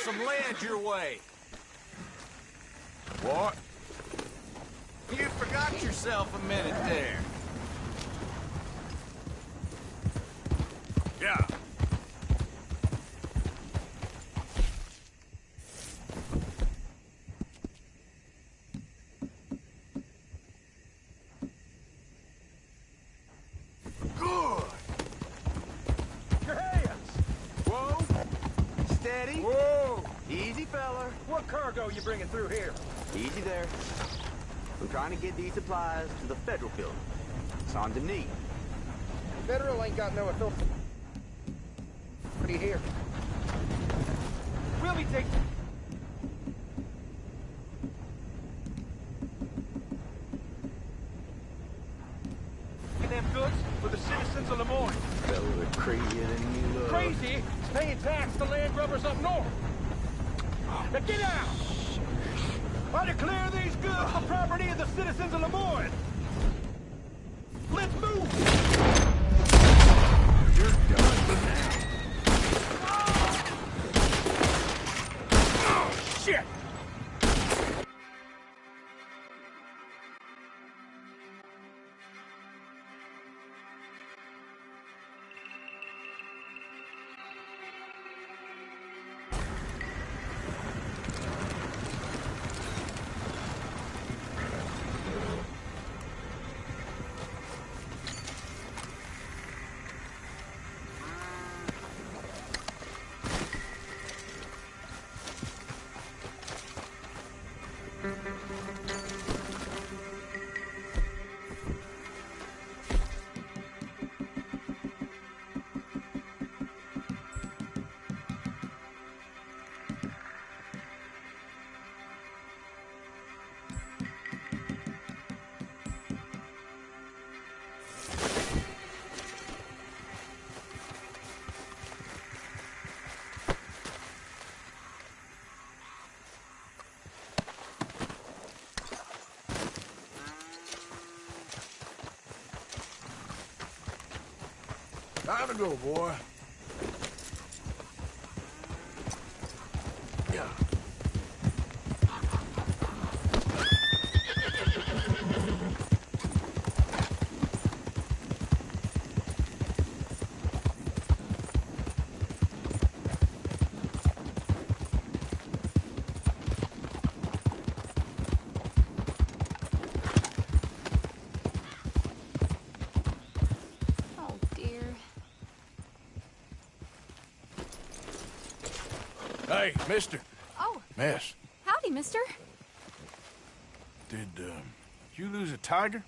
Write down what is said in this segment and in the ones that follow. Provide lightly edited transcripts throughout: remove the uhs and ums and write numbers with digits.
some lead your way. What? You forgot yourself a minute there. Yeah. Good. Your hands! Whoa. Steady. Whoa! Easy, feller. What cargo you bringing through here? Easy there. I'm trying to get these supplies to the federal building. It's on the knee. Federal ain't got no authority here. We'll be taking them goods for the citizens of Lemoyne. Fellas are crazier than you look. Crazy? Paying tax to land grubbers up north. Now get out! I declare these goods the property of the citizens of Lemoyne. Let's move! You're done for now. Oh, shit! Time to go, boy. Yeah. Hey, mister. Oh. Miss. Howdy, mister. Did, you lose a tiger?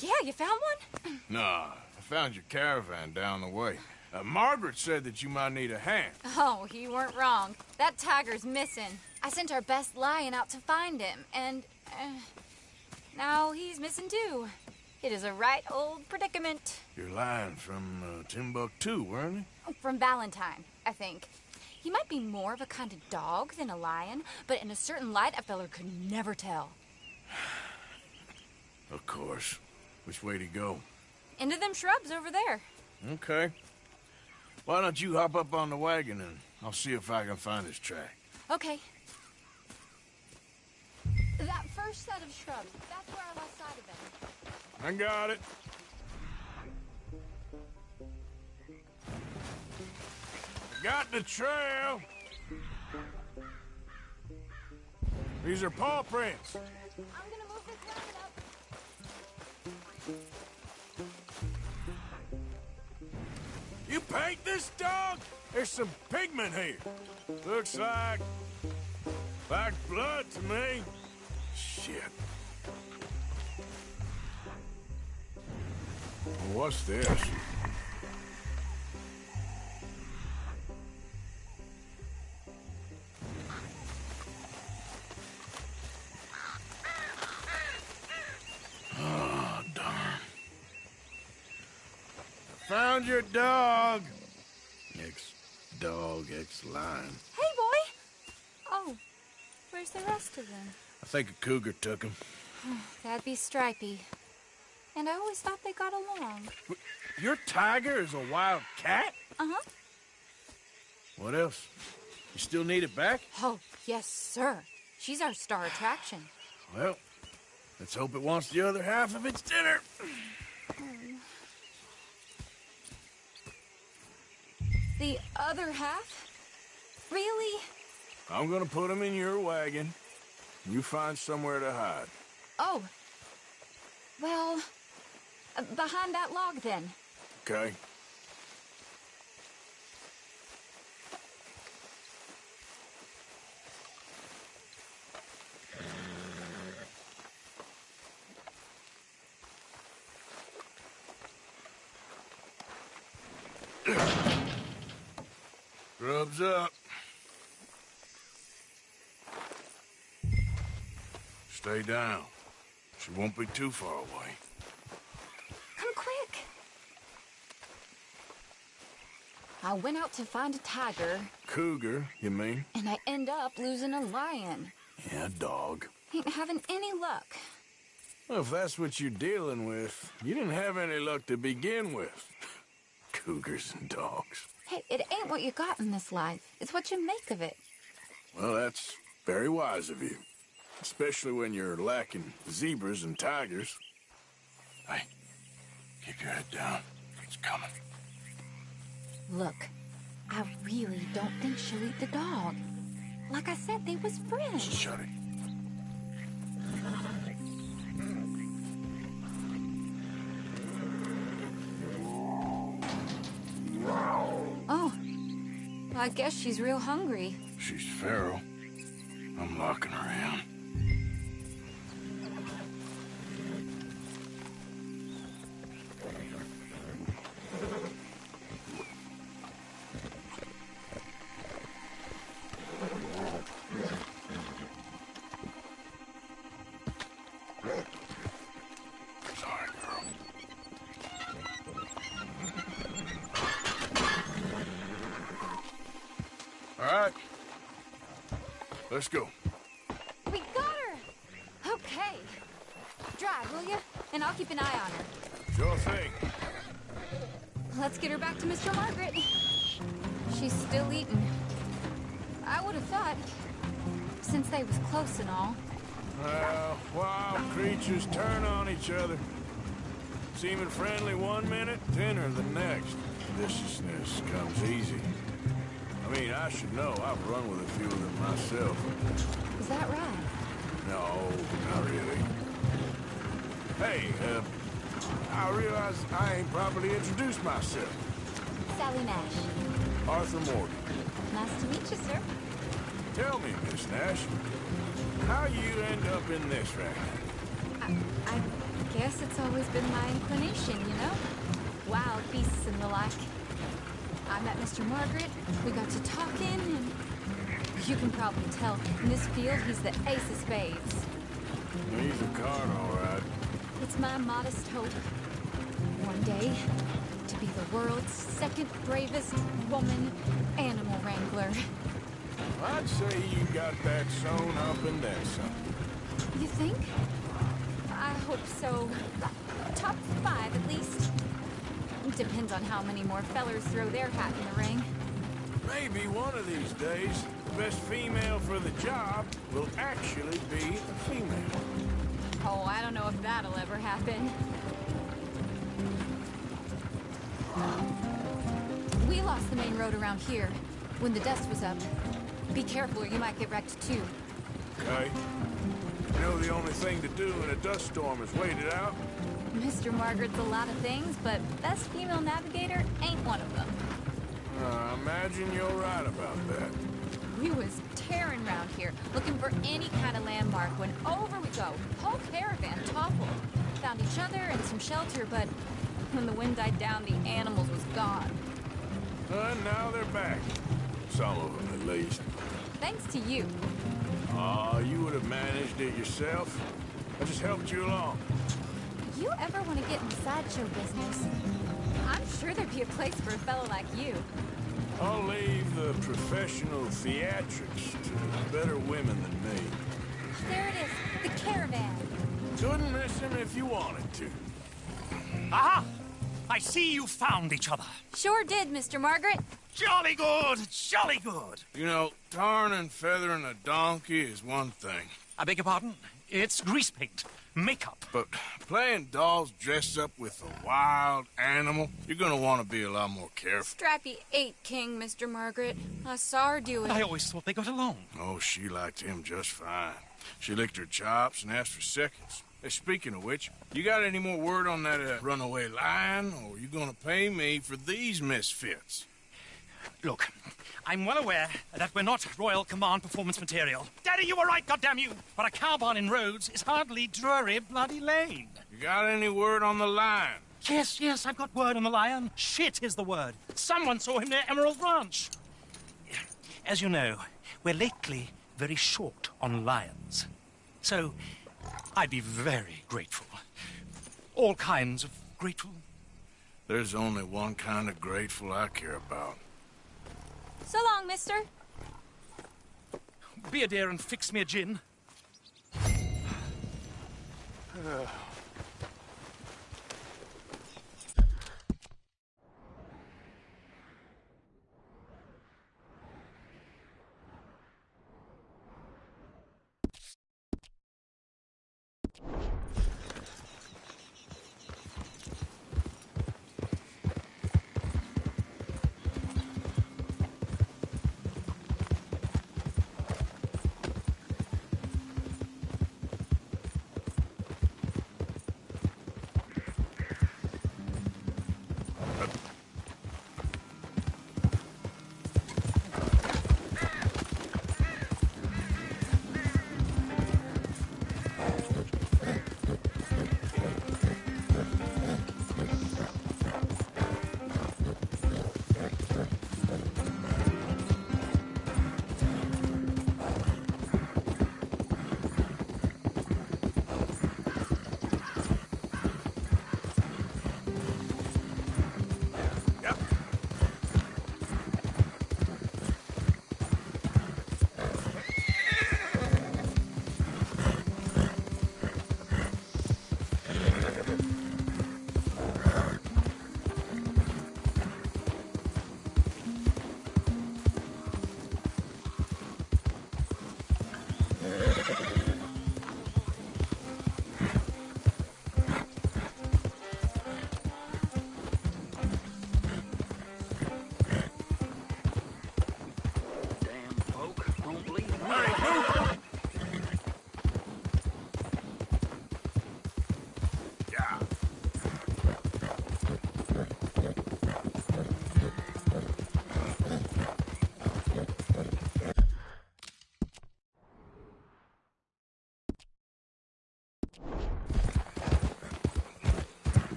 Yeah, you found one? Nah, I found your caravan down the way. Margaret said that you might need a hand. Oh, you weren't wrong. That tiger's missing. I sent our best lion out to find him, and now he's missing too. It is a right old predicament. Your lion from Timbuktu, weren't he? From Valentine, I think. He might be more of a kind of dog than a lion, but in a certain light, a feller could never tell. Of course. Which way to go? Into them shrubs over there. Okay. Why don't you hop up on the wagon and I'll see if I can find his track. Okay. That first set of shrubs, that's where I lost sight of them. I got it. Got the trail. These are paw prints. I'm gonna move this wagon up. You paint this dog? There's some pigment here. Looks like blood to me. Shit. What's this? Oh, darn. Found your dog. Ex-dog, ex-lion. Hey, boy! Oh, where's the rest of them? I think a cougar took him. That'd be Stripey. And I always thought they got along. Your tiger is a wild cat? Uh-huh. What else? You still need it back? Oh, yes, sir. She's our star attraction. Well, let's hope it wants the other half of its dinner. The other half? Really? I'm gonna put him in your wagon. You find somewhere to hide. Oh. Well, behind that log, then. Okay? Grub's up. Stay down. She won't be too far away. Come quick. I went out to find a tiger. Cougar, you mean? And I end up losing a lion. Yeah, dog. Ain't having any luck. Well, if that's what you're dealing with, you didn't have any luck to begin with. Cougars and dogs. Hey, it ain't what you got in this life. It's what you make of it. Well, that's very wise of you. Especially when you're lacking zebras and tigers. Hey, keep your head down. It's coming. Look, I really don't think she'll eat the dog. Like I said, they was friends. Shut it. Oh, I guess she's real hungry. She's feral. I'm locking her in. Sorry, girl. All right. Let's go. We got her! Okay. Drive, will you? And I'll keep an eye on her. Sure thing. Let's get her back to Mr. Margaret. She's still eating. I would have thought, since they was close and all. Well, wild creatures turn on each other. Seeming friendly one minute, tender the next. Viciousness comes easy. I mean, I should know. I've run with a few of them myself. Is that right? No, not really. Hey, I realize I ain't properly introduced myself. Sally Nash. Arthur Morgan. Nice to meet you, sir. Tell me, Miss Nash, how you end up in this right? I guess it's always been my inclination, you know? Wild beasts and the like. I met Mr. Margaret, we got to talking, and you can probably tell, in this field, he's the ace of spades. He's a card, all right. It's my modest hope, one day, to be the world's second bravest woman animal wrangler. I'd say you got that sewn up and then some. You think? I hope so. Top 5, at least. Depends on how many more fellers throw their hat in the ring. Maybe one of these days, the best female for the job will actually be a female. Oh, I don't know if that'll ever happen. We lost the main road around here when the dust was up. Be careful or you might get wrecked too. Okay? You know the only thing to do in a dust storm is wait it out? Mr. Margaret's a lot of things, but best female navigator ain't one of them. I imagine you're right about that. We was tearing around here, looking for any kind of landmark when over we go. Whole caravan toppled. Found each other and some shelter, but when the wind died down, the animals was gone. And now they're back. Some of them, at least. Thanks to you. You would have managed it yourself. I just helped you along. If you ever want to get in the sideshow business, I'm sure there'd be a place for a fellow like you. I'll leave the professional theatrics to better women than me. There it is, the caravan. Couldn't miss him if you wanted to. Aha! I see you found each other. Sure did, Mr. Margaret. Jolly good, jolly good. You know, tarring and feathering a donkey is one thing. I beg your pardon? It's grease paint, makeup. But playing dolls dressed up with a wild animal, you're gonna want to be a lot more careful. Strappy ate King, Mr. Margaret. I saw her do it. I always thought they got along. Oh, she liked him just fine. She licked her chops and asked for seconds. Hey, speaking of which, you got any more word on that runaway lion, or are you gonna pay me for these misfits? Look, I'm well aware that we're not Royal Command performance material. Daddy, you were right, goddammit you! But a cow barn in Rhodes is hardly Drury Bloody Lane. You got any word on the lion? Yes, I've got word on the lion. Shit is the word. Someone saw him near Emerald Ranch. As you know, we're lately very short on lions. So, I'd be very grateful. All kinds of grateful. There's only one kind of grateful I care about. So long, mister. Be a dear and fix me a gin.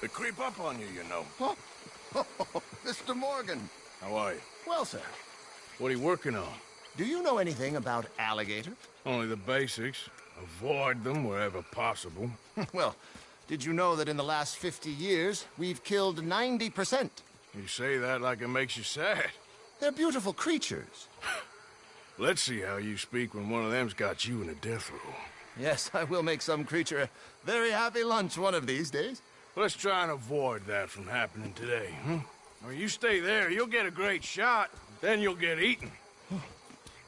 They creep up on you, you know. Oh, Mr. Morgan. How are you? Well, sir, What are you working on? do you know anything about alligators? Only the basics. Avoid them wherever possible. Well, did you know that in the last 50 years, we've killed 90%? You say that like it makes you sad. They're beautiful creatures. Let's see how you speak when one of them's got you in a death row. Yes, I will make some creature a very happy lunch one of these days. Let's try and avoid that from happening today, huh? Or you stay there, you'll get a great shot, then you'll get eaten.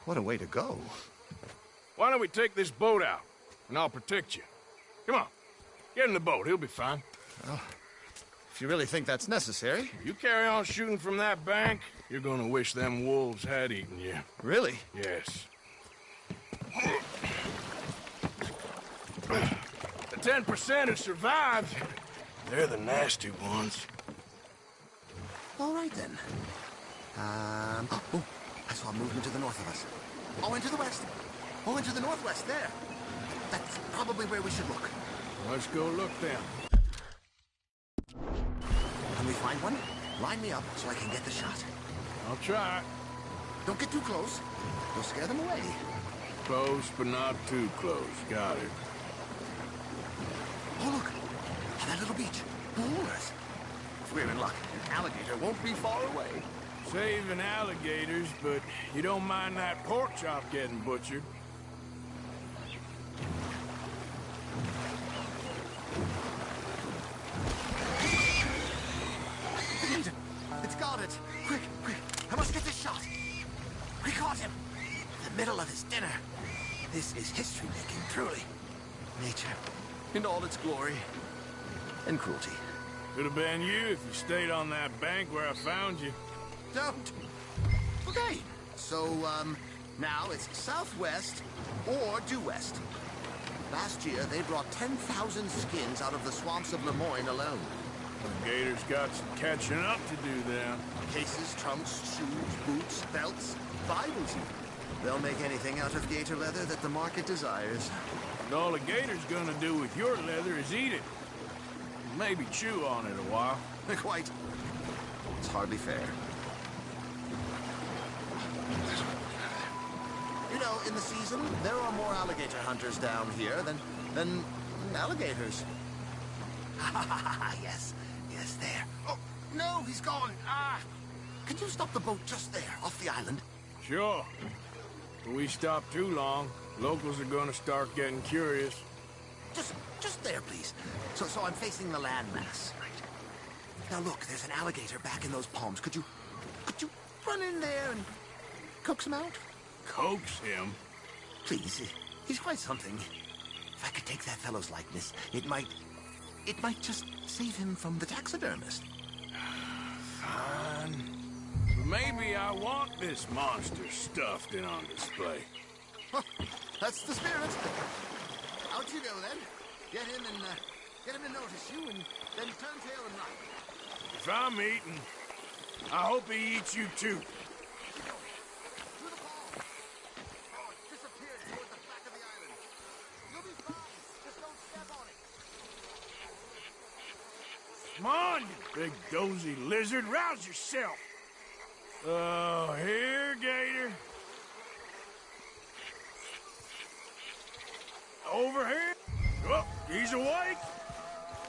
What a way to go. Why don't we take this boat out, and I'll protect you. Come on, get in the boat, he'll be fine. Well, if you really think that's necessary. You carry on shooting from that bank, you're gonna wish them wolves had eaten you. Really? Yes. The 10% who survived, they're the nasty ones. All right, then. Oh, I saw movement to the north of us. Oh, into the west. Oh, into the northwest, there. That's probably where we should look. Let's go look then. Can we find one? Line me up so I can get the shot. I'll try. Don't get too close. You'll scare them away. Close, but not too close. Got it. Oh, look. That little beach. Walrus. If we're in luck, an alligator won't be far away. Saving alligators, but you don't mind that pork chop getting butchered. It's got it. Quick, quick. I must get this shot. We caught him. In the middle of his dinner. This is history-making, truly. Nature, in all its glory and cruelty. Could have been you if you stayed on that bank where I found you. Don't. Okay. So, now it's southwest or due west. Last year, they brought 10,000 skins out of the swamps of Lemoyne alone. The gators got some catching up to do then. Cases, trunks, shoes, boots, belts, Bibles even. They'll make anything out of gator leather that the market desires. And all the gator's gonna do with your leather is eat it. Maybe chew on it a while. Quite. It's hardly fair. You know, in the season, there are more alligator hunters down here than alligators. Yes. Yes, there. Oh, no, he's gone. Ah! Can you stop the boat just there, off the island? Sure. If we stop too long, locals are gonna start getting curious. Just there, please. So I'm facing the landmass. Right. Now look, there's an alligator back in those palms. Could you run in there and coax him out? Coax him? Please, he's quite something. If I could take that fellow's likeness, it might just save him from the taxidermist. Fine. But maybe I want this monster stuffed and on display. Huh, that's the spirit. Out you go, then. Get him to notice you, and then turn tail and run. If I'm eating, I hope he eats you too. Through the palm. Oh, it disappeared toward the back of the island. You'll be fine. Just don't step on it. Come on, you big dozy lizard. Rouse yourself. Oh, here, gator. Over here. Oh, he's awake.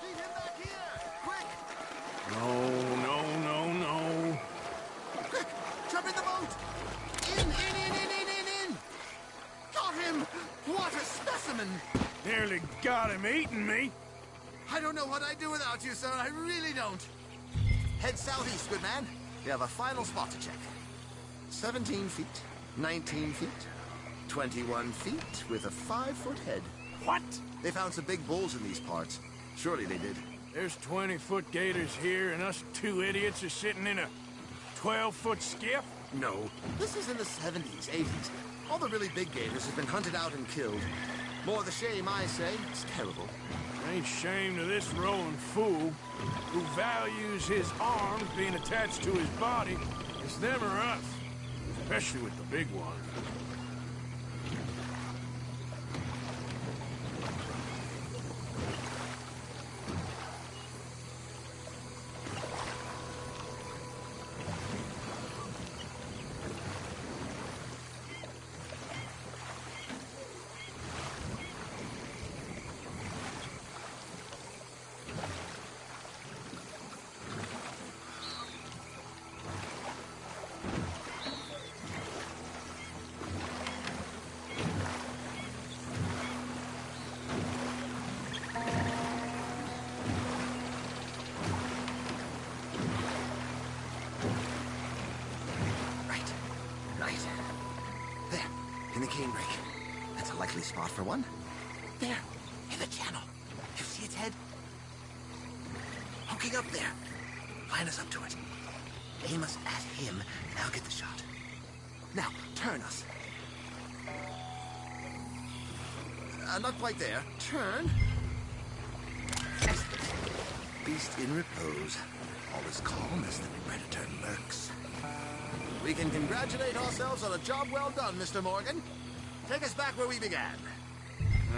Lead him back here. Quick. No. Quick. Jump in the boat. In. Got him. What a specimen. Nearly got him eating me. I don't know what I'd do without you, sir. I really don't. Head southeast, good man. We have a final spot to check. 17 feet, 19 feet, 21 feet with a 5-foot head. What? They found some big bulls in these parts. Surely they did. There's 20-foot gators here, and us two idiots are sitting in a 12-foot skiff? No. This is in the 70s, 80s. All the really big gators have been hunted out and killed. More the shame, I say. It's terrible. Ain't shame to this rolling fool who values his arms being attached to his body. It's them or us, especially with the big ones. There, in the canebrake. That's a likely spot for one. There, in the channel. You see its head? Hooking up there. Line us up to it. Aim us at him, and I'll get the shot. Now, turn us. Not quite there. Turn. Excellent. Beast in repose. All is calm as the predator lurks. We can congratulate ourselves on a job well done, Mr. Morgan. Take us back where we began.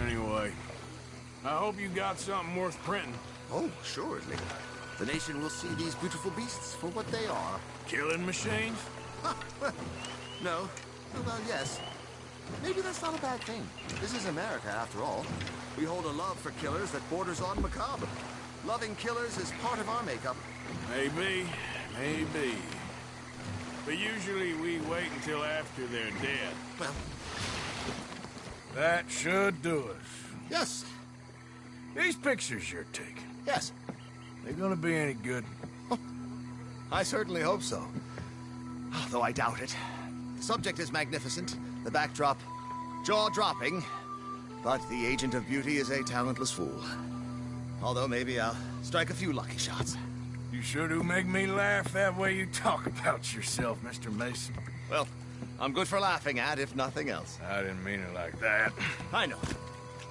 Anyway, I hope you got something worth printing. Oh, assuredly. The nation will see these beautiful beasts for what they are. Killing machines? No. Well, yes. Maybe that's not a bad thing. This is America, after all. We hold a love for killers that borders on macabre. Loving killers is part of our makeup. Maybe. But usually we wait until after they're dead. Well, that should do us. yes. These pictures you're taking, Yes. they gonna be any good? I certainly hope so. Though I doubt it. The subject is magnificent, the backdrop jaw-dropping, but the agent of beauty is a talentless fool. Although maybe I'll strike a few lucky shots. You sure do make me laugh that way you talk about yourself, Mr. Mason. Well, I'm good for laughing at, if nothing else. I didn't mean it like that. I know.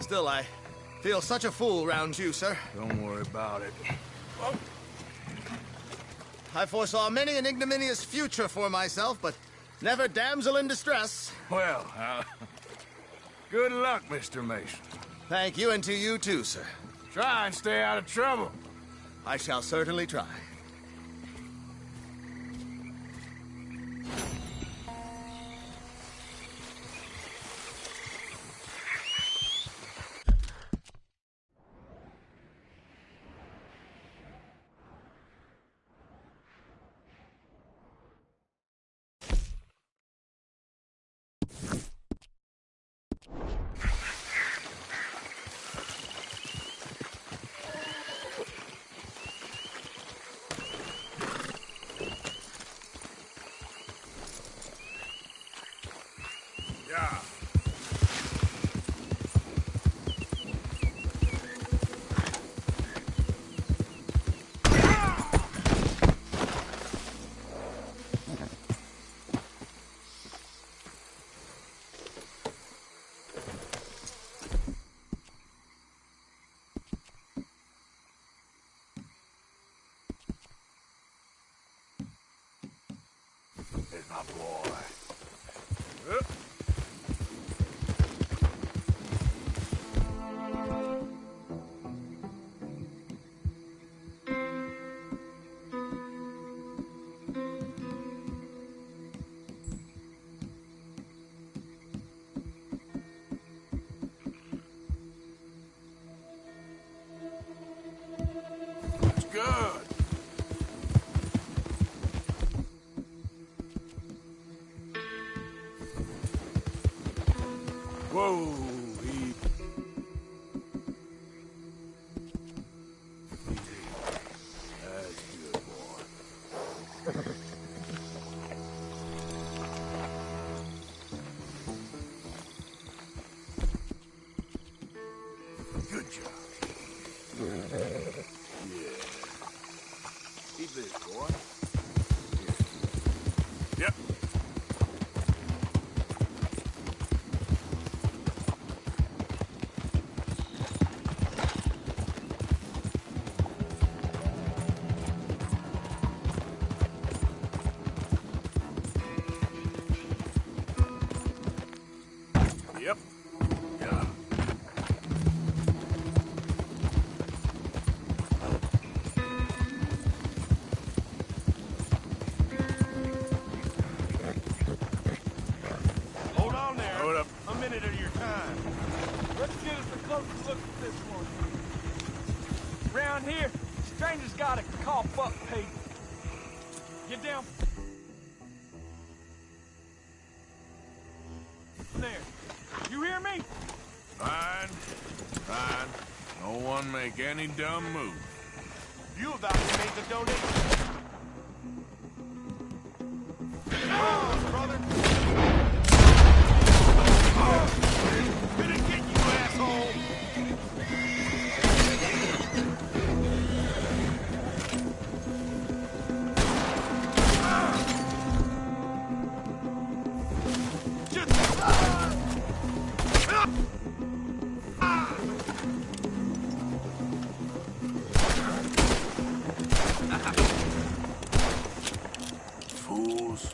Still, I feel such a fool round you, sir. Don't worry about it. I foresaw many an ignominious future for myself, but never damsel in distress. Well, good luck, Mr. Mason. Thank you, and to you too, sir. Try and stay out of trouble. I shall certainly try. Yeah. There's my boy. It's good. Whoa, easy. That's good, boy. Good job. Yeah. Keep this, boy. Here. Yep. Yep. Yeah. Hold on there. Hold up. A minute of your time. Let's get us a closer look at this one. Round here, strangers gotta cough up people. Get down. There. You hear me? Fine. Fine. No one make any dumb moves. You about to make the donation. Oh, brother. Gonna get you, asshole. Fools.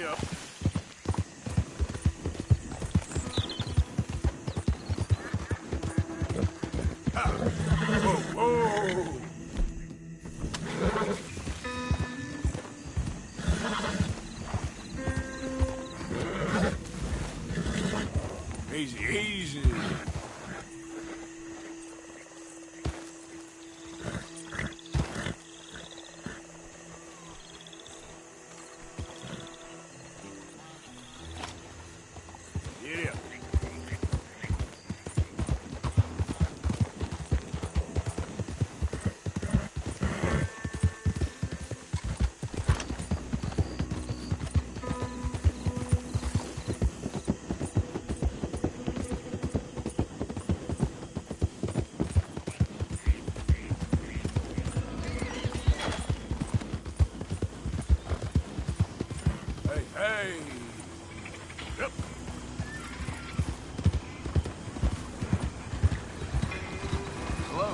up. Ah. Whoa, whoa! Easy, easy. Yeah. Hey, hey! Yep. Hello.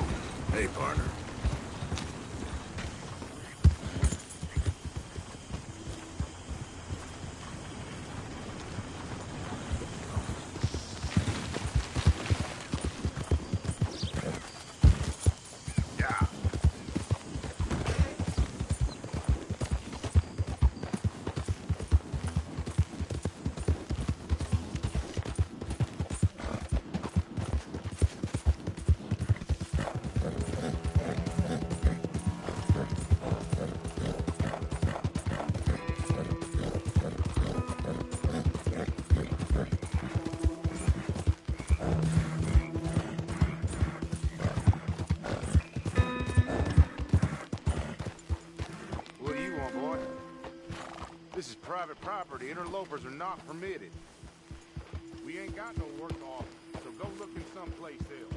Hey, partner. Yeah. What do you want, boy? This is private property. Interlopers are not permitted. We ain't got no work to offer, so go looking someplace else.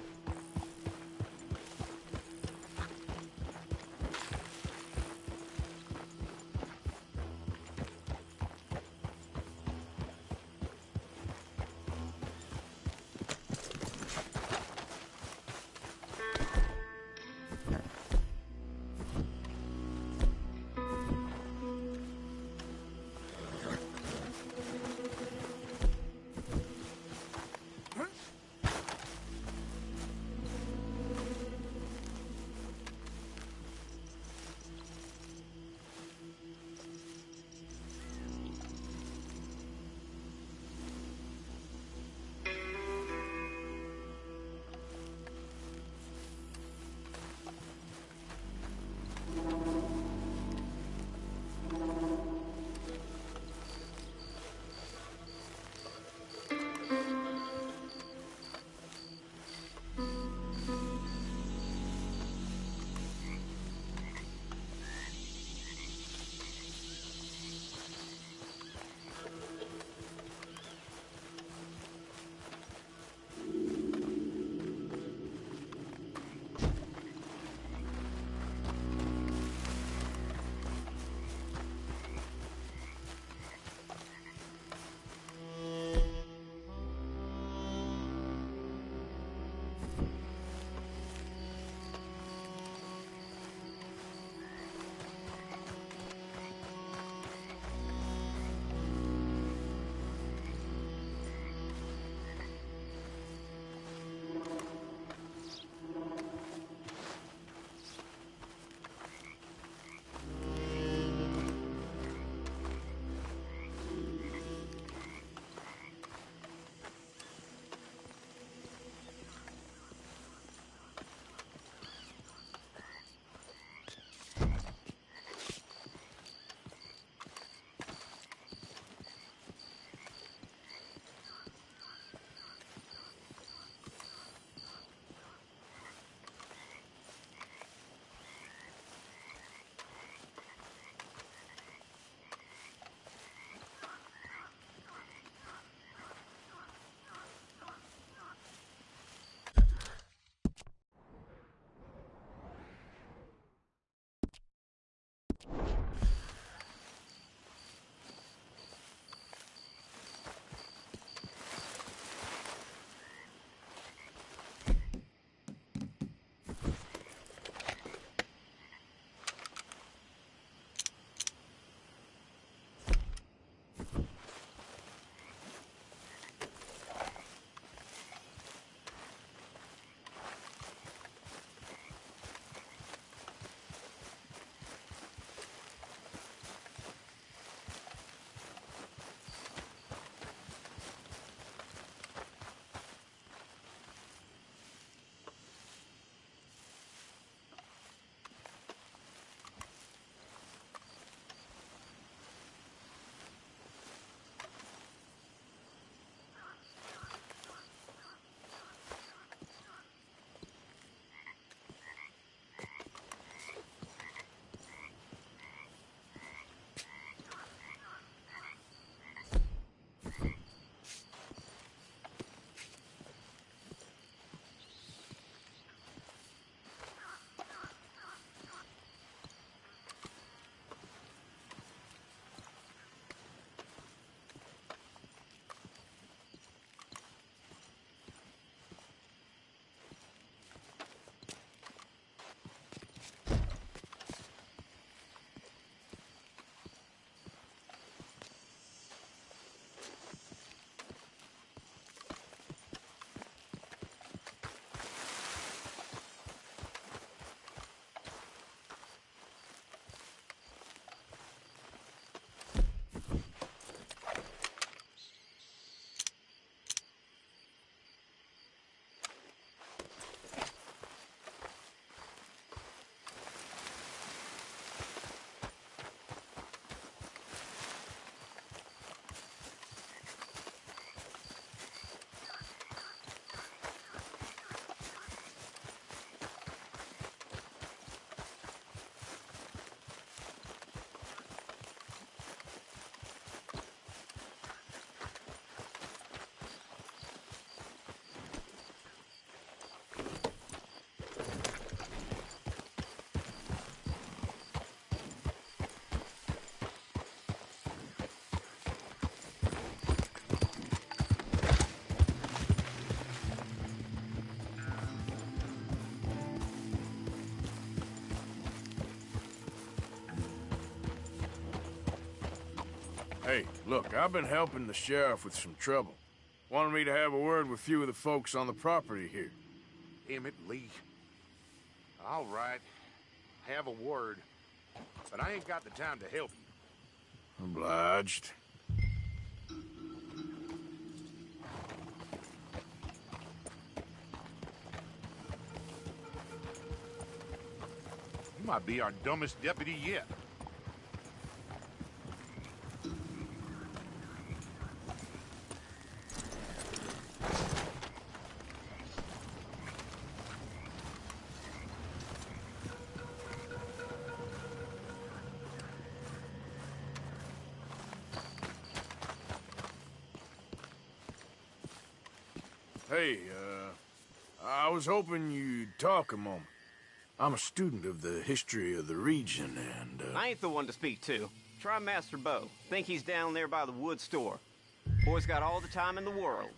Hey, look, I've been helping the sheriff with some trouble. Wanted me to have a word with a few of the folks on the property here. Emmett Lee. All right. Have a word. But I ain't got the time to help you. Obliged. You might be our dumbest deputy yet. Hey, I was hoping you'd talk a moment. I'm a student of the history of the region, and, I ain't the one to speak to. Try Master Bo. Think he's down there by the wood store. Boy's got all the time in the world.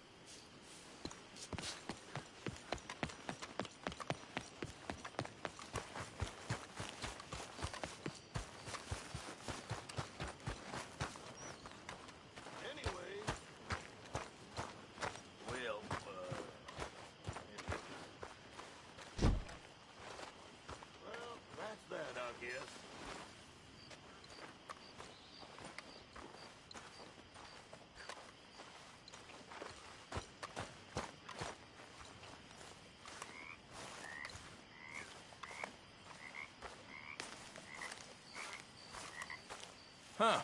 Huh.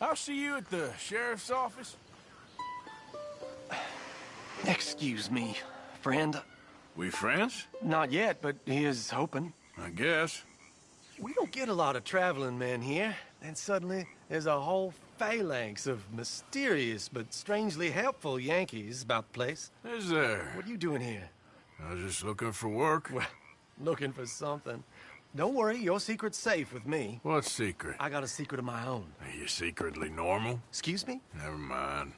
I'll see you at the sheriff's office. Excuse me, friend. We friends? Not yet, but he is hoping. I guess. We don't get a lot of traveling men here. Then suddenly, there's a whole phalanx of mysterious but strangely helpful Yankees about the place. Is there? What are you doing here? I was just looking for work. Well, looking for something. Don't worry, your secret's safe with me. What secret? I got a secret of my own. Are you secretly normal? Excuse me? Never mind.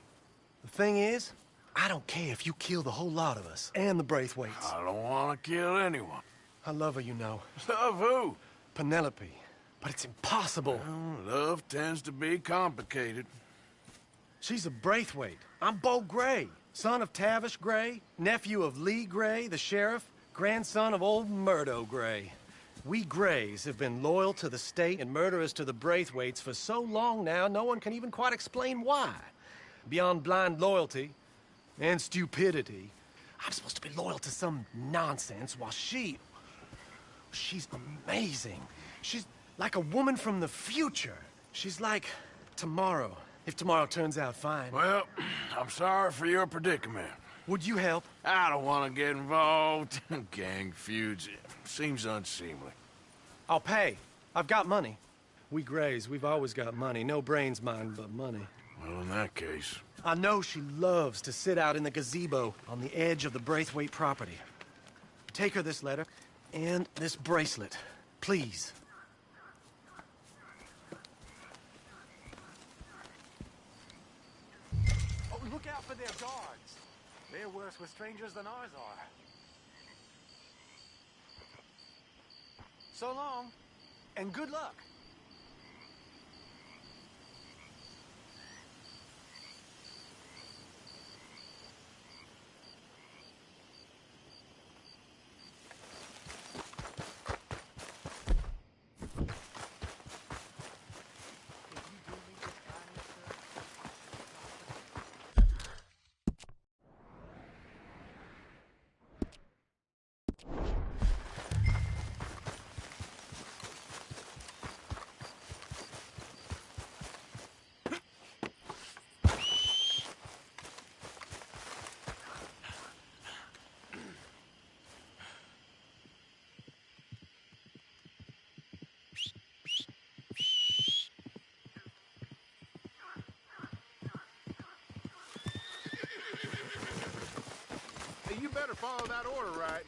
The thing is, I don't care if you kill the whole lot of us, and the Braithwaites. I don't want to kill anyone. I love her, you know. Love who? Penelope. But it's impossible. Well, love tends to be complicated. She's a Braithwaite. I'm Bo Gray, son of Tavish Gray, nephew of Lee Gray, the sheriff, grandson of old Murdo Gray. We Grays have been loyal to the state and murderers to the Braithwaites for so long now, no one can even quite explain why. Beyond blind loyalty and stupidity, I'm supposed to be loyal to some nonsense while she's amazing. She's like a woman from the future. She's like tomorrow, if tomorrow turns out fine. Well, I'm sorry for your predicament. Would you help? I don't want to get involved in gang feuds. It seems unseemly. I'll pay. I've got money. We Grays, we've always got money. No brains, mind, but money. Well, in that case... I know she loves to sit out in the gazebo on the edge of the Braithwaite property. Take her this letter and this bracelet, please. Oh, look out for their guards. They're worse with strangers than ours are. So long, and good luck. Hey, you better follow that order right.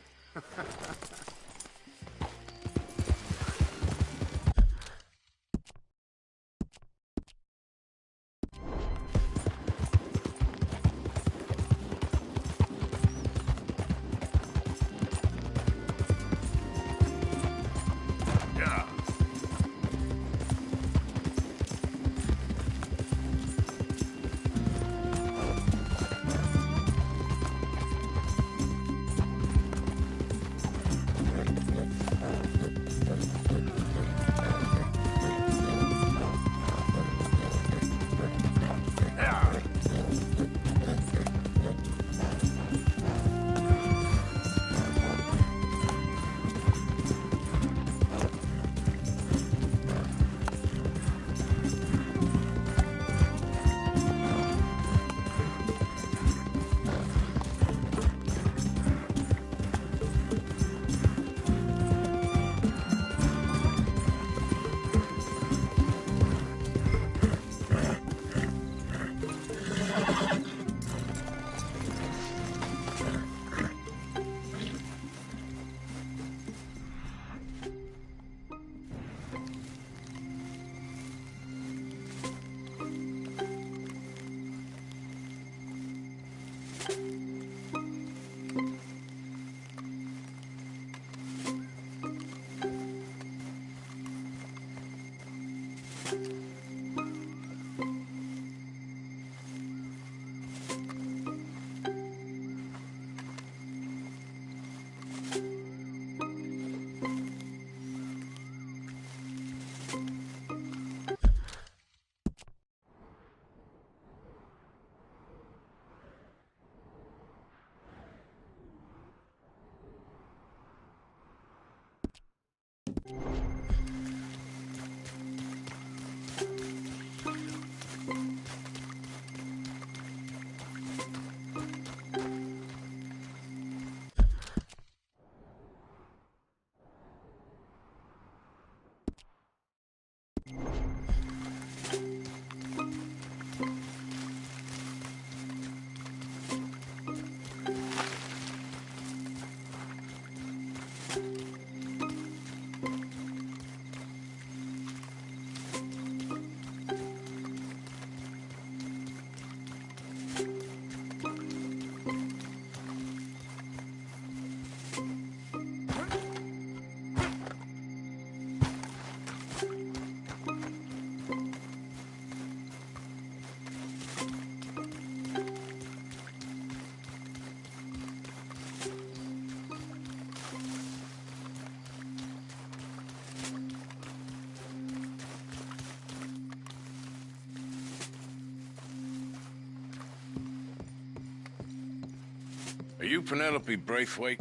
Are you Penelope Braithwaite?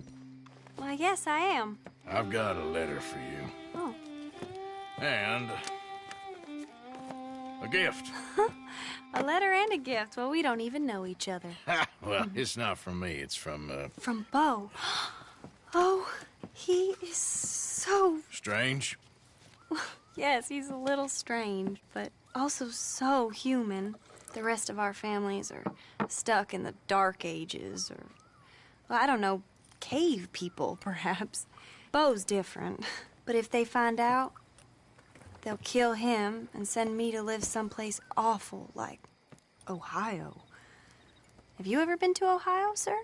Why, yes, I am. I've got a letter for you. Oh. And a gift. A letter and a gift. Well, we don't even know each other. Well, it's not from me. It's from, From Bo. Oh, he is so... Strange? Yes, he's a little strange, but also so human. The rest of our families are stuck in the Dark Ages, or, well, I don't know, cave people, perhaps. Bo's different. But if they find out, they'll kill him and send me to live someplace awful like Ohio. Have you ever been to Ohio, sir?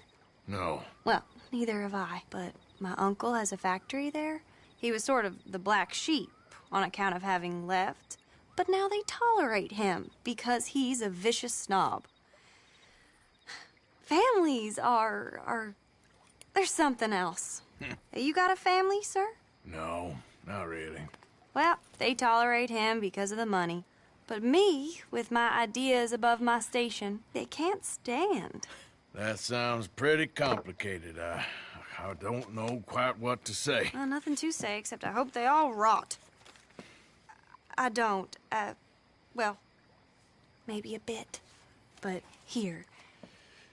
No. Well, neither have I, but my uncle has a factory there. He was sort of the black sheep on account of having left, but now they tolerate him because he's a vicious snob. Families there's something else. You got a family, sir? No, not really. Well, they tolerate him because of the money. But me, with my ideas above my station, they can't stand. That sounds pretty complicated. I don't know quite what to say. Well, nothing to say, except I hope they all rot. I don't, well, maybe a bit. But here,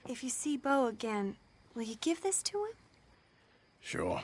if you see Bo again, will you give this to him? Sure.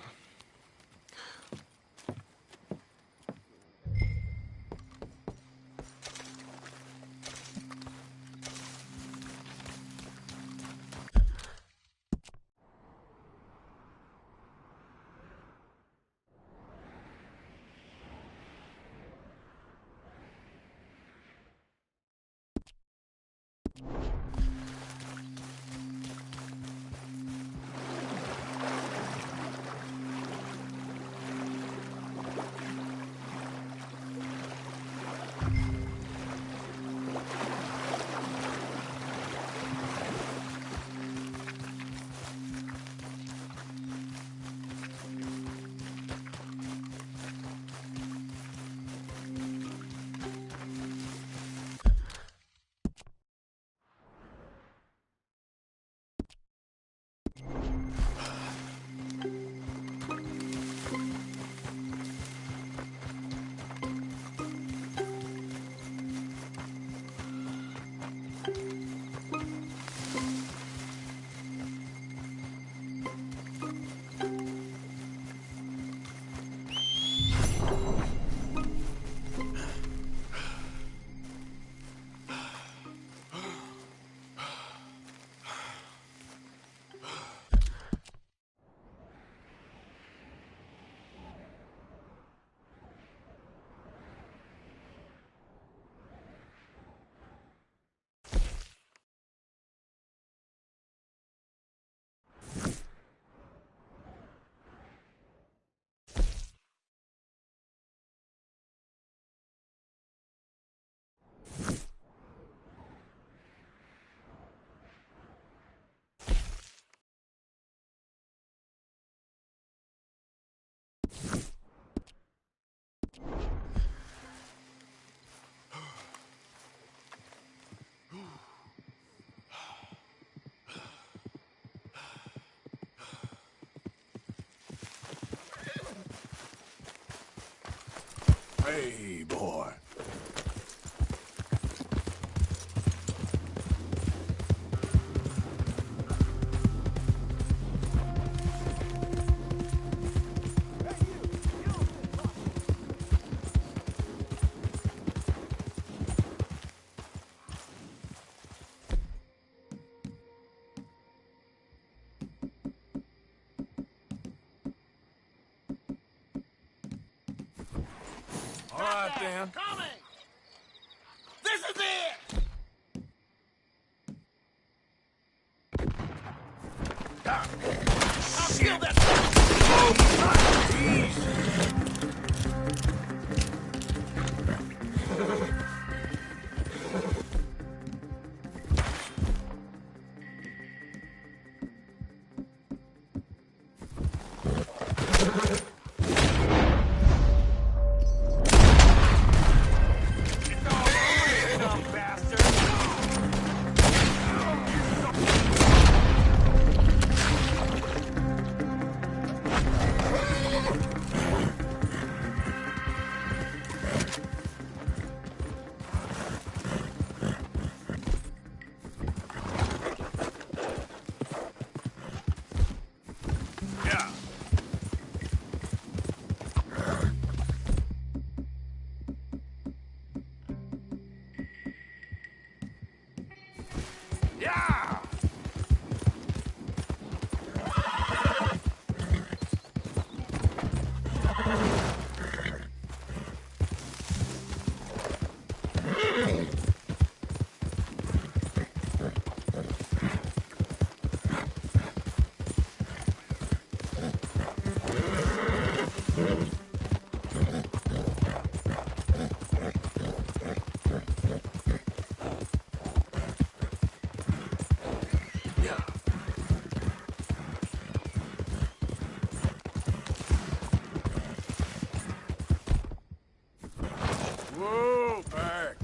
Hey, boy. All right, then. Coming! This is it! I'll kill that Whoa, back.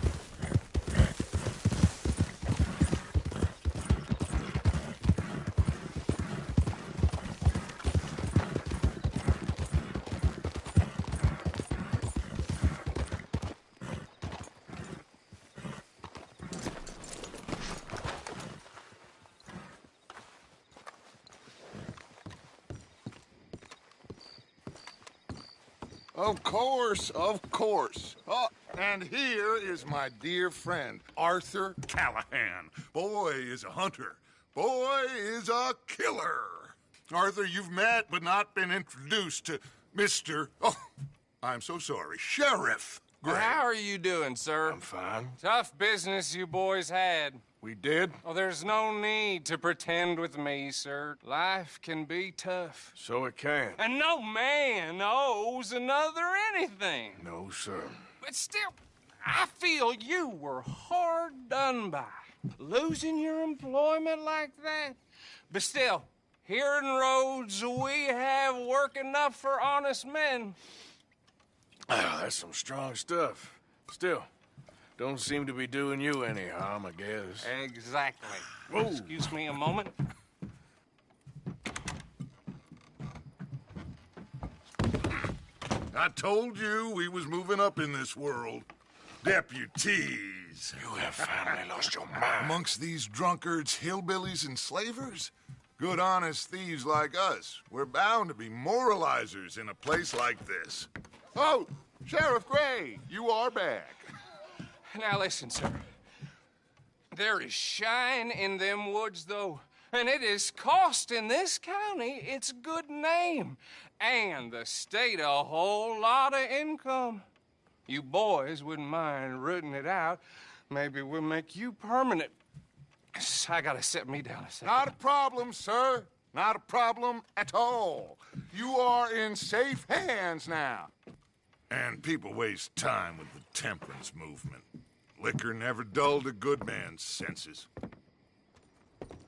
Of course, of course. Oh, and here is my dear friend, Arthur Callahan. Boy is a hunter. Boy is a killer. Arthur, you've met but not been introduced to Mr. Oh, I'm so sorry, Sheriff Gray. How are you doing, sir? I'm fine. Tough business you boys had. We did? Oh, there's no need to pretend with me, sir. Life can be tough. So it can. And no man owes another anything. No, sir. But still, I feel you were hard done by. Losing your employment like that. But still, here in Rhodes, we have work enough for honest men. Oh, that's some strong stuff. Still, don't seem to be doing you any harm, I guess. Exactly. Whoa. Excuse me a moment. I told you we was moving up in this world. Deputies. You have finally lost your mind. Amongst these drunkards, hillbillies, and slavers? Good, honest thieves like us. We're bound to be moralizers in a place like this. Oh, Sheriff Gray, you are back. Now listen, sir. There is shine in them woods, though, and it is costing this county its good name and the state a whole lot of income. You boys wouldn't mind rooting it out. Maybe we'll make you permanent. I gotta set me down a second. Not a problem, sir. Not a problem at all. You are in safe hands now. And people waste time with the temperance movement. Liquor never dulled a good man's senses.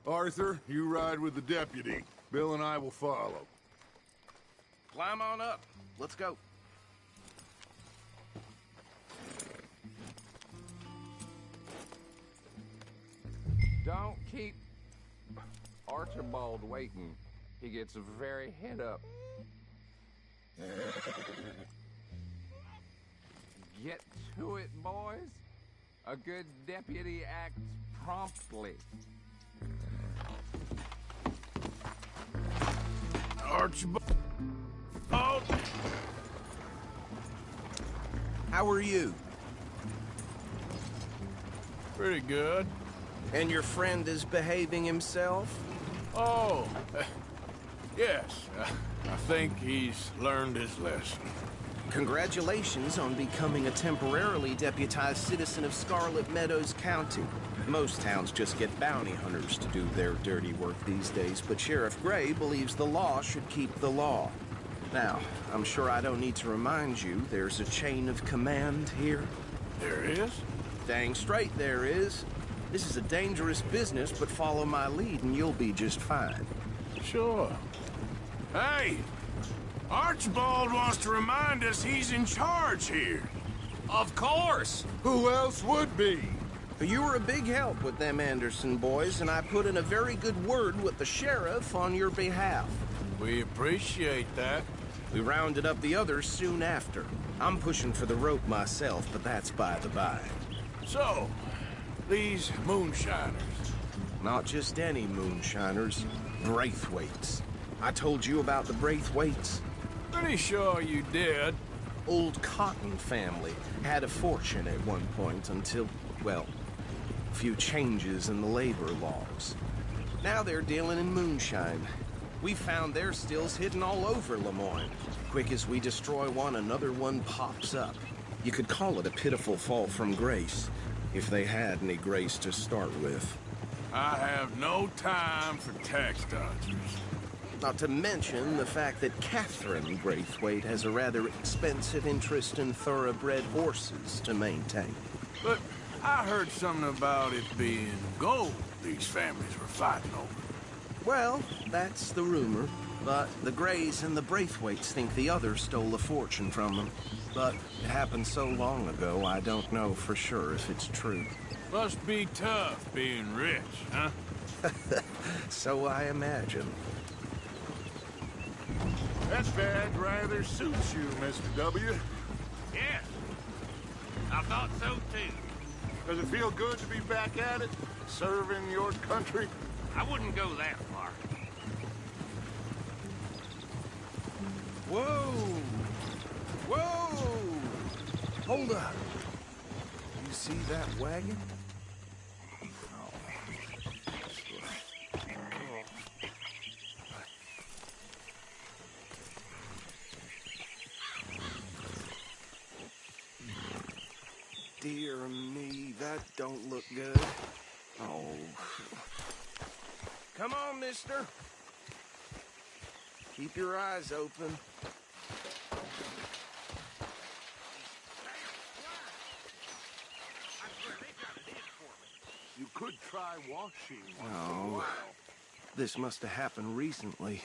Arthur, you ride with the deputy. Bill and I will follow. Climb on up. Let's go. Don't keep Archibald waiting. He gets very head up. Get to it, boys. A good deputy acts promptly. Archibald. Oh. How are you? Pretty good. And your friend is behaving himself? Oh, yes. I think he's learned his lesson. Congratulations on becoming a temporarily deputized citizen of Scarlet Meadows County. Most towns just get bounty hunters to do their dirty work these days, but Sheriff Gray believes the law should keep the law. Now, I'm sure I don't need to remind you there's a chain of command here. There is? Dang straight there is. This is a dangerous business, but follow my lead and you'll be just fine. Sure. Hey! Archibald wants to remind us he's in charge here. Of course! Who else would be? You were a big help with them Anderson boys, and I put in a very good word with the sheriff on your behalf. We appreciate that. We rounded up the others soon after. I'm pushing for the rope myself, but that's by the by. So, these moonshiners. Not just any moonshiners, Braithwaites. I told you about the Braithwaites. Pretty sure you did. Old Cotton family had a fortune at one point until, well, a few changes in the labor laws. Now they're dealing in moonshine. We found their stills hidden all over Lemoyne. Quick as we destroy one, another one pops up. You could call it a pitiful fall from grace, if they had any grace to start with. I have no time for tax dodgers. Not to mention the fact that Catherine Braithwaite has a rather expensive interest in thoroughbred horses to maintain. But I heard something about it being gold these families were fighting over. Well, that's the rumor. But the Grays and the Braithwaites think the others stole a fortune from them. But it happened so long ago, I don't know for sure if it's true. Must be tough being rich, huh? So I imagine. That badge rather suits you, Mr. W. Yes. I thought so, too. Does it feel good to be back at it, serving your country? I wouldn't go that far. Whoa! Whoa! Hold up. You see that wagon? Dear me, that don't look good. Oh. Come on, mister. Keep your eyes open. You could try washing once in a Oh, while. this must have happened recently.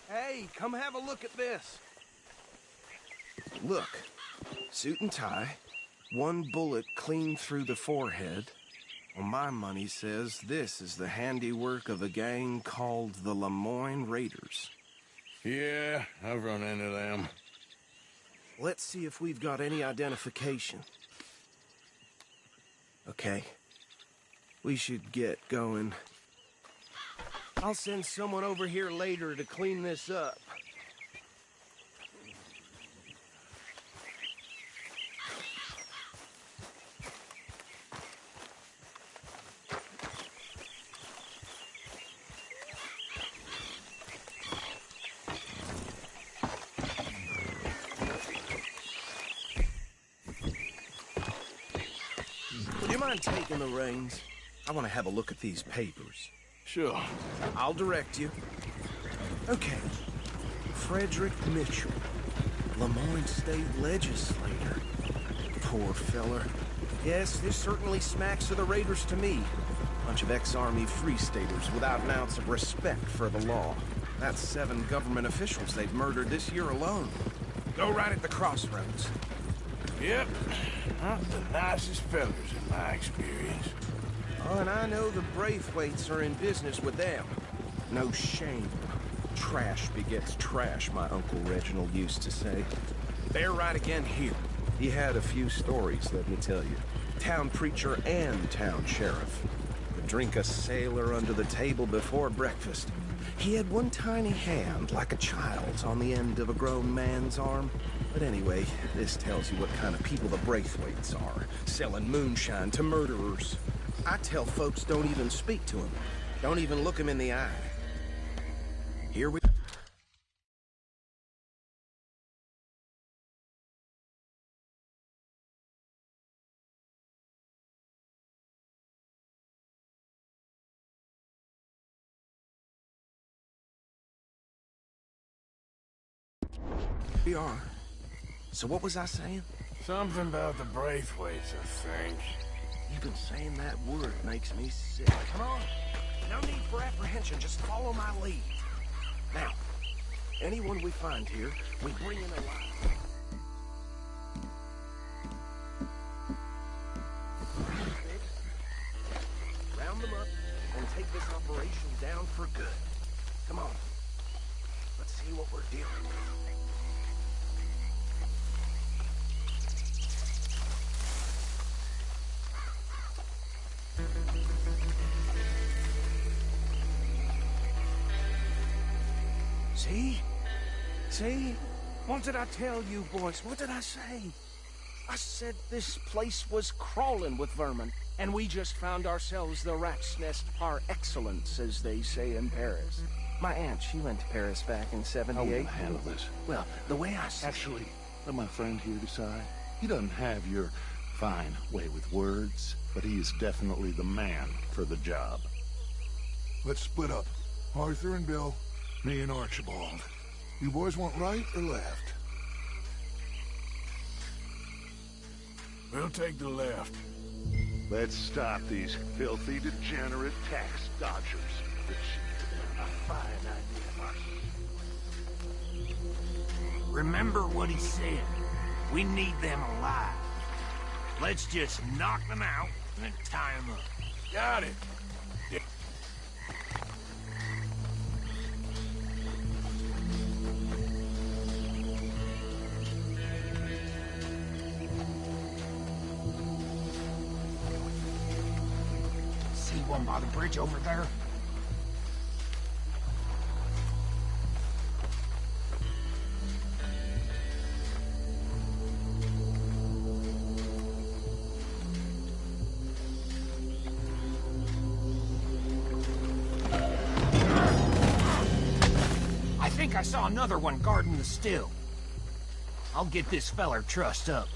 Hey, come have a look at this. Look, suit and tie, one bullet clean through the forehead. Well, my money says this is the handiwork of a gang called the Lemoyne Raiders. Yeah, I've run into them. Let's see if we've got any identification. Okay. We should get going. I'll send someone over here later to clean this up. Would you mind taking the reins? I want to have a look at these papers. Sure. I'll direct you. Okay. Frederick Mitchell, Lemoyne State Legislator. Poor feller. Yes, this certainly smacks of the Raiders to me. Bunch of ex-Army Free Staters without an ounce of respect for the law. That's 7 government officials they've murdered this year alone. Go right at the crossroads. Yep. Not the nicest fellas in my experience. Oh, and I know the Braithwaites are in business with them. No shame. Trash begets trash, my Uncle Reginald used to say. They're right again here. He had a few stories, let me tell you. Town preacher and town sheriff. Would drink a sailor under the table before breakfast. He had one tiny hand, like a child's, on the end of a grown man's arm. But anyway, this tells you what kind of people the Braithwaites are, selling moonshine to murderers. I tell folks don't even speak to him. Don't even look him in the eye. Here we are. So what was I saying? Something about the Braithwaites, I think. Even saying that word makes me sick. Come on. No need for apprehension. Just follow my lead. Now, anyone we find here, we bring in alive. Round them up and take this operation down for good. Come on. Let's see what we're dealing with. See? See? What did I tell you, boys? What did I say? I said this place was crawling with vermin, and we just found ourselves the rat's nest par excellence, as they say in Paris. My aunt, she went to Paris back in '78. How will I handle this? Well, the way I see Actually, let my friend here decide. He doesn't have your fine way with words, but he is definitely the man for the job. Let's split up. Arthur and Bill, me and Archibald. You boys want right or left? We'll take the left. Let's stop these filthy, degenerate tax dodgers. A fine idea, Marcy. Remember what he said. We need them alive. Let's just knock them out and tie them up. Got it. See one by the bridge over there? I think I saw another one guarding the still. I'll get this feller trussed up.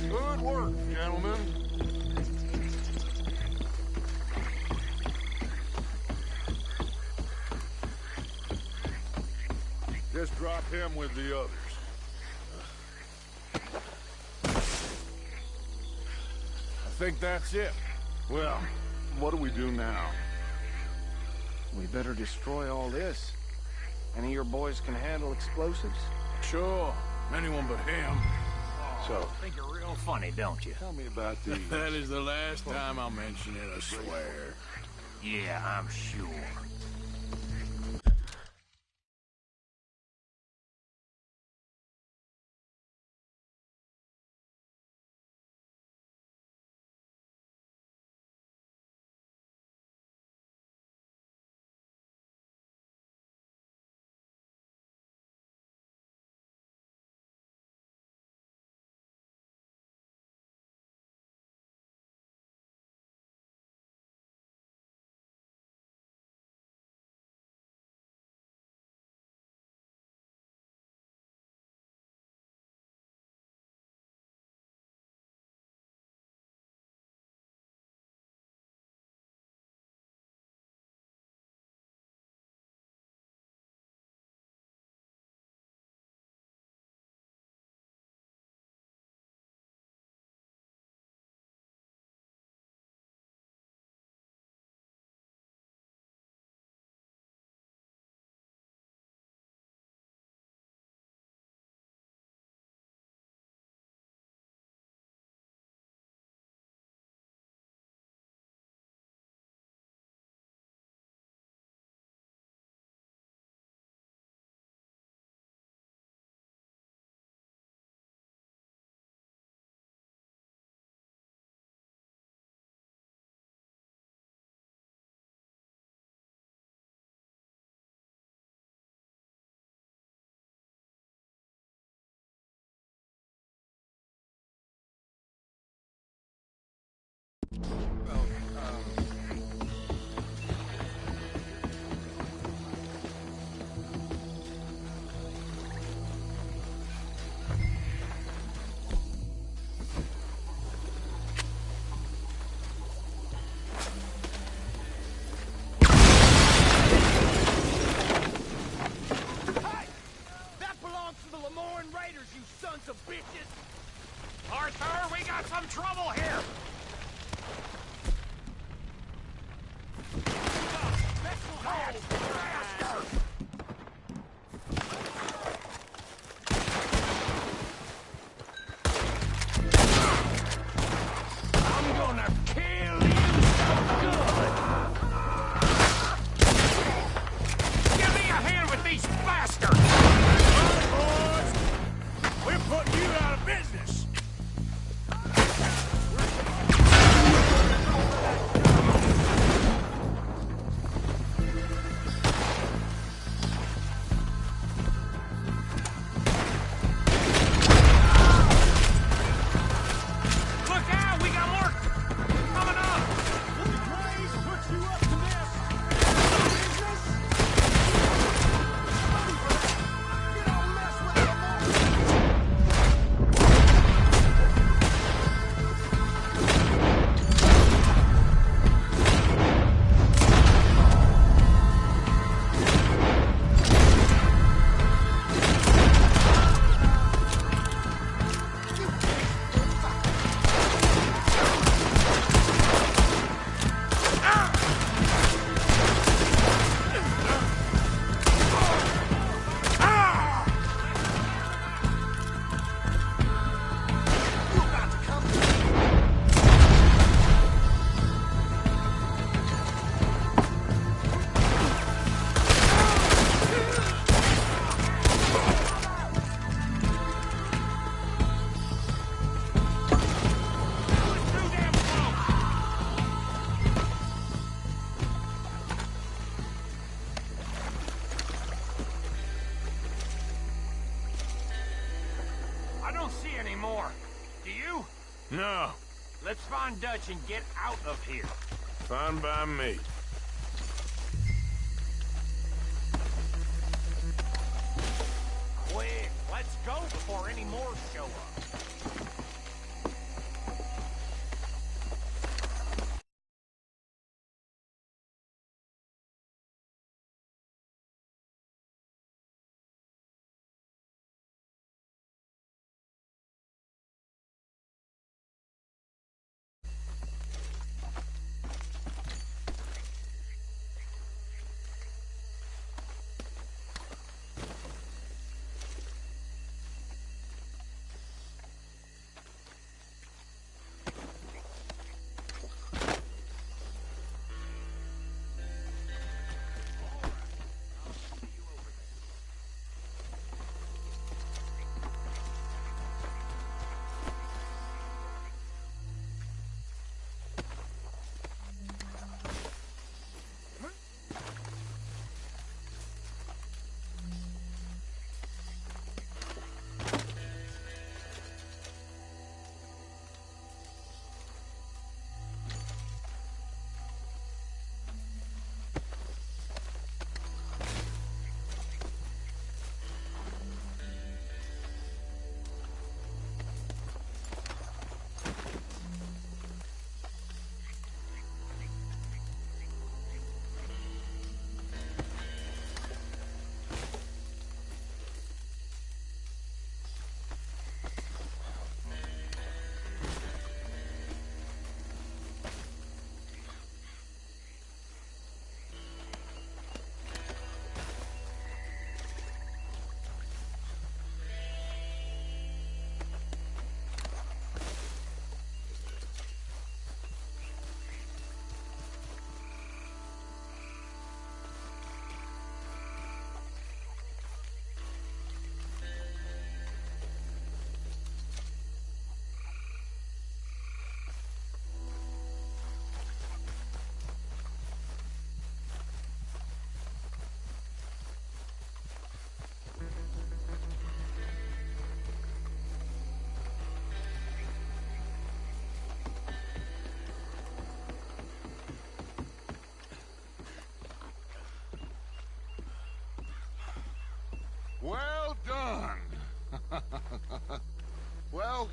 Good work, gentlemen. Just drop him with the others. I think that's it. Well, what do we do now? We better destroy all this. Any of your boys can handle explosives? Sure. Anyone but him. So, Think you're real funny, don't you? tell me about these. That is the last time I'll mention it, I swear. Yeah, I'm sure. sons of bitches! Arthur, we got some trouble here! I'm gonna kill you so good! Give me a hand with these bastards! All right, boys! We're putting you out of business! No. Let's find Dutch and get out of here. Fine by me. Quick, let's go before any more show up. Well done. Well,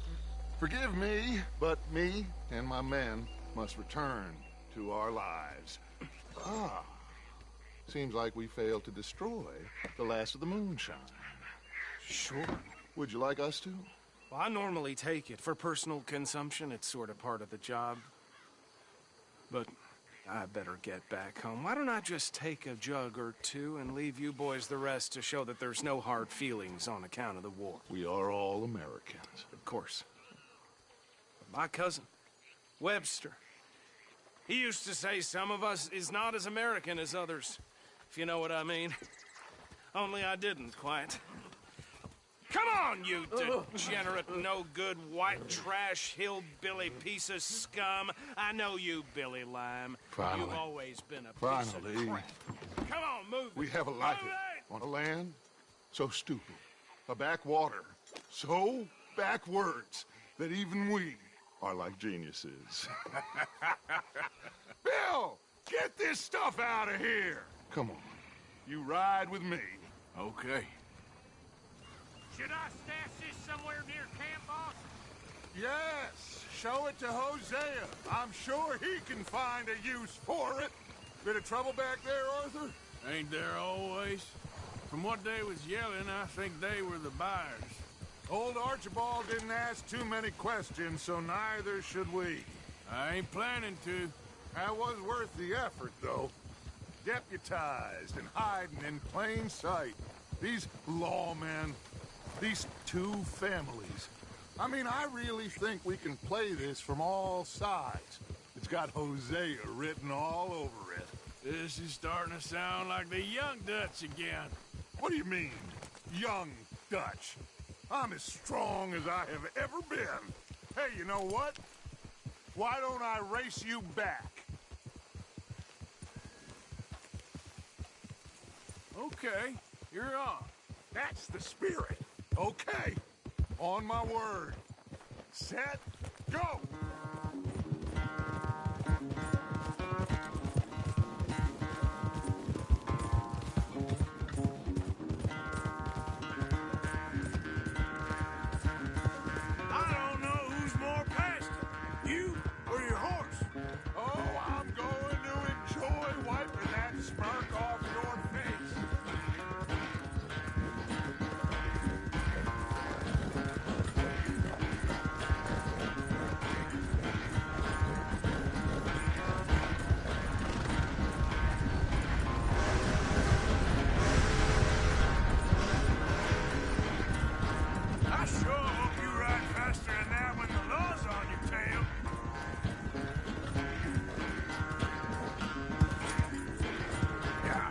forgive me, but me and my men must return to our lives. Ah, seems like we failed to destroy the last of the moonshine. Sure. Would you like us to? Well, I normally take it. For personal consumption, it's sort of part of the job. But I better get back home. Why don't I just take a jug or two and leave you boys the rest to show that there's no hard feelings on account of the war? We are all Americans. Of course. But my cousin, Webster, he used to say some of us is not as American as others, if you know what I mean. Only I didn't quite. Come on, you degenerate, no-good, white trash, hillbilly piece of scum. I know you, Billy Lime. Finally. You've always been a piece Finally. of crap. Come on, move We it. have a life Move it! on a land so stupid, a backwater so backwards that even we are like geniuses. Bill, get this stuff out of here. Come on, you ride with me. Okay. Should I stash this somewhere near camp, boss? Yes, show it to Hosea. I'm sure he can find a use for it. Bit of trouble back there, Arthur? Ain't there always? From what they was yelling, I think they were the buyers. Old Archibald didn't ask too many questions, so neither should we. I ain't planning to. That was worth the effort, though. Deputized and hiding in plain sight. These lawmen, these two families. I mean, I really think we can play this from all sides. It's got Hosea written all over it. This is starting to sound like the Young Dutch again. What do you mean, young Dutch? I'm as strong as I have ever been. Hey, you know what? Why don't I race you back? Okay, you're on. That's the spirit. Okay, on my word. Set, go! I don't know who's more pasty, you or your horse. Oh, I'm going to enjoy wiping that smirk off your face. I sure hope you ride faster than that when the law's on your tail. Yeah.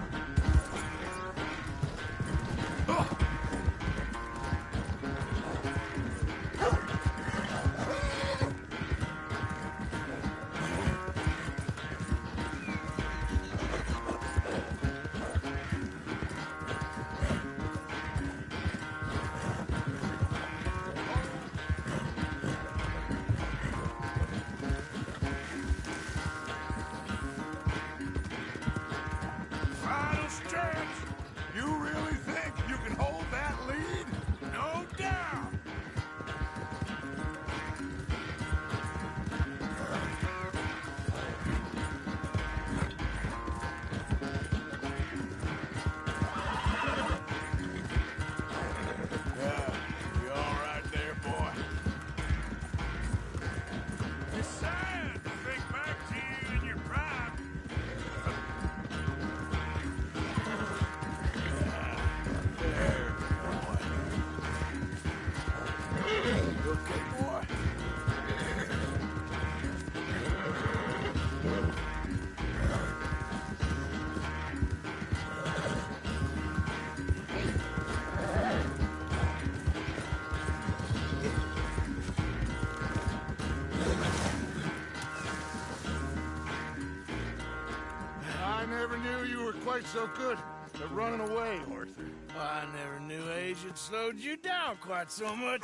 Final stretch. You really think you can hold that lead? No doubt. Yeah, you all right there, boy? It's sad to think back to you in your prime. There, boy. Okay, boy. I never knew you were quite so good at running away, Arthur. I never knew age had slowed you down quite so much.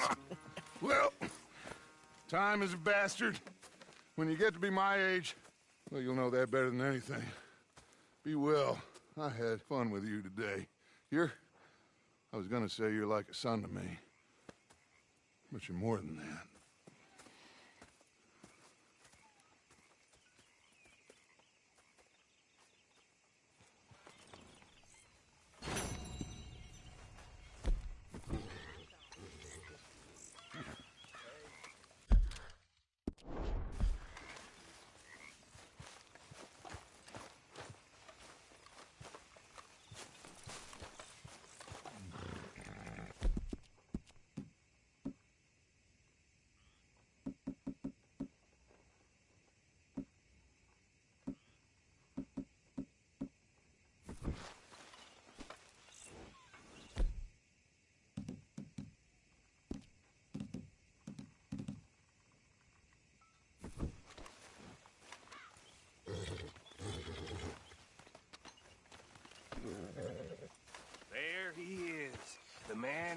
Well, time is a bastard. When you get to be my age, well, you'll know that better than anything. Be well. I had fun with you today. I was gonna say you're like a son to me. But you're more than that.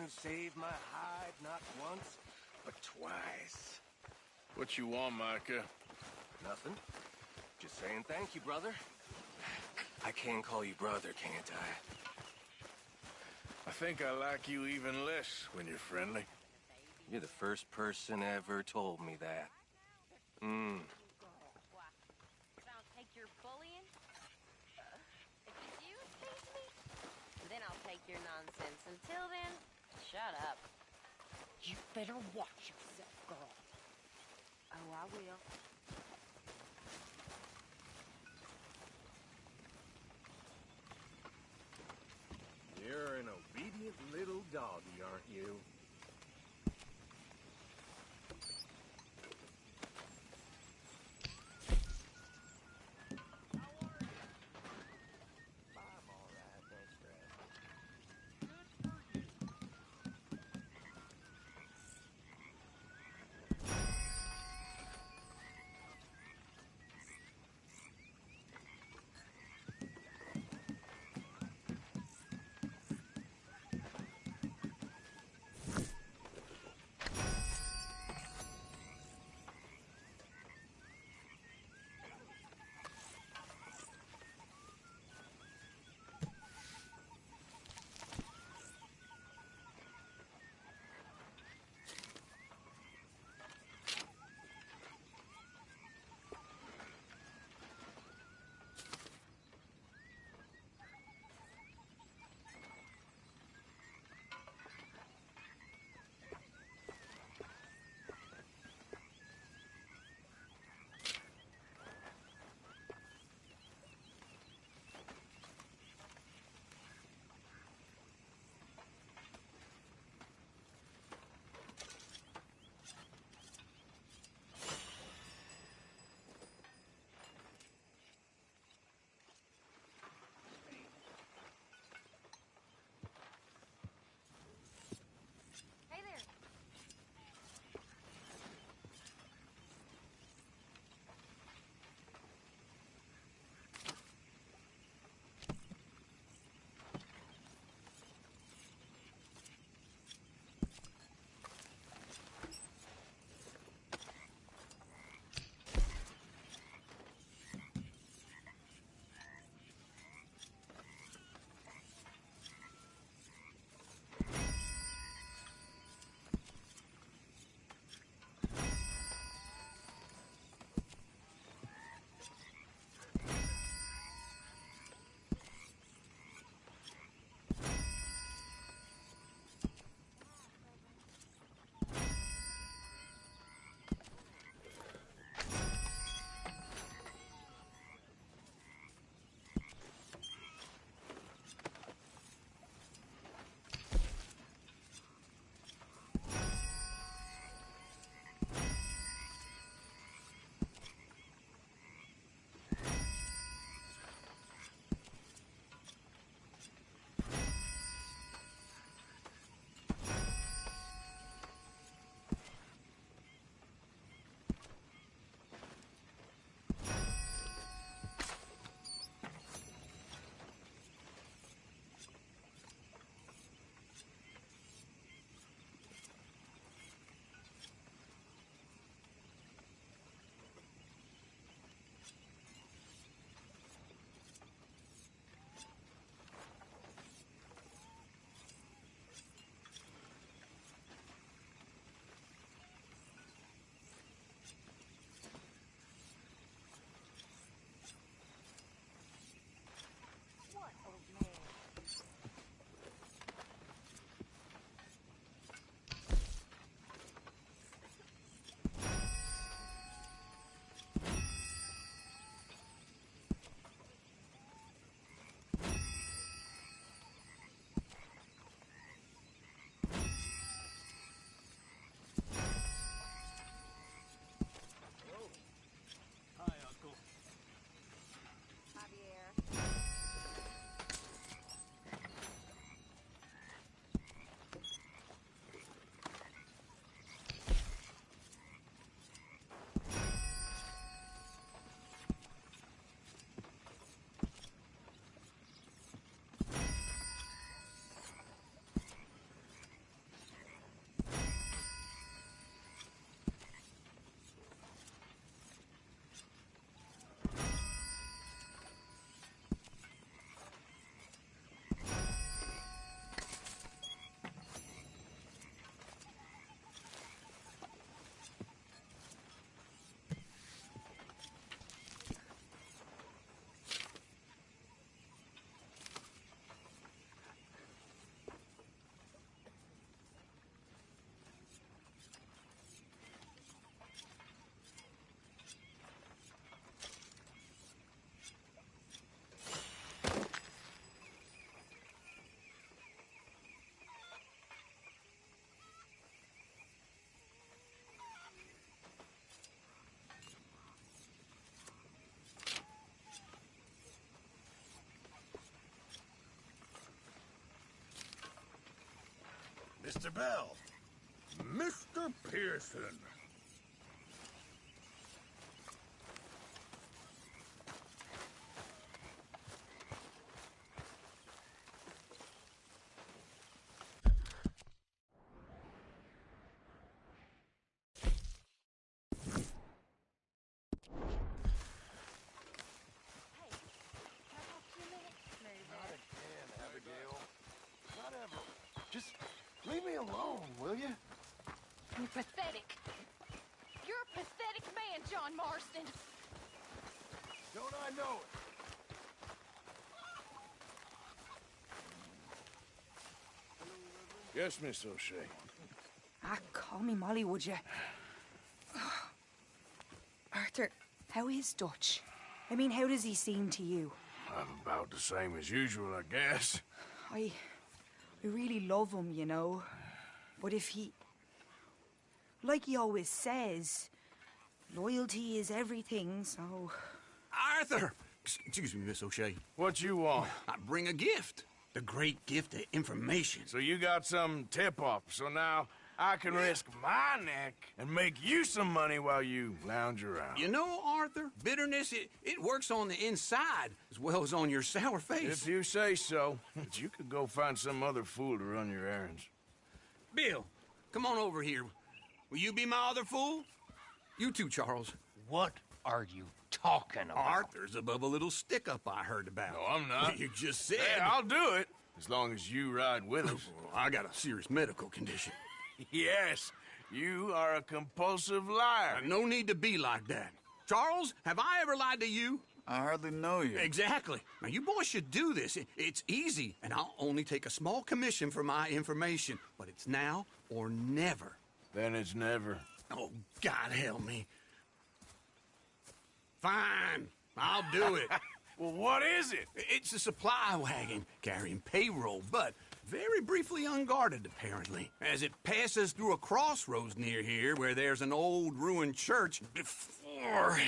who saved my hide not once, but twice. What you want, Micah? Nothing. Just saying thank you, brother. I can call you brother, can't I? I think I like you even less when you're friendly. You're the first person ever told me that. Don't take your bullying. If it's you accuse me, then I'll take your nonsense. Until then, shut up. You better watch yourself, girl. Oh, I will. You're an obedient little doggy, aren't you? Mr. Bell. Mr. Pearson. Not again, Abigail. Not ever. Just leave me alone, will you? You're pathetic. You're a pathetic man, John Marston. Don't I know it? Yes, Miss O'Shea. Ah, call me Molly, would you? Arthur, how is Dutch? I mean, how does he seem to you? I'm about the same as usual, I guess. I really love him, you know. But if he... Like he always says, loyalty is everything, so... Arthur! Excuse me, Miss O'Shea. What you want? I bring a gift. The great gift of information. So you got some tip-off, so now I can risk my neck and make you some money while you lounge around. You know, Arthur, bitterness, it works on the inside as well as on your sour face. If you say so. But you could go find some other fool to run your errands. Bill, come on over here. Will you be my other fool? You too, Charles. What are you talking about? Arthur's above a little stick-up I heard about. No, I'm not. You just said... Yeah, I'll do it, as long as you ride with us. I got a serious medical condition. Yes, you are a compulsive liar. No need to be like that. Charles, have I ever lied to you? I hardly know you. Exactly. Now, you boys should do this. It's easy, and I'll only take a small commission for my information. But it's now or never. Then it's never. Oh, God help me. Fine, I'll do it. Well, what is it? It's a supply wagon carrying payroll, but very briefly unguarded, apparently, as it passes through a crossroads near here where there's an old ruined church before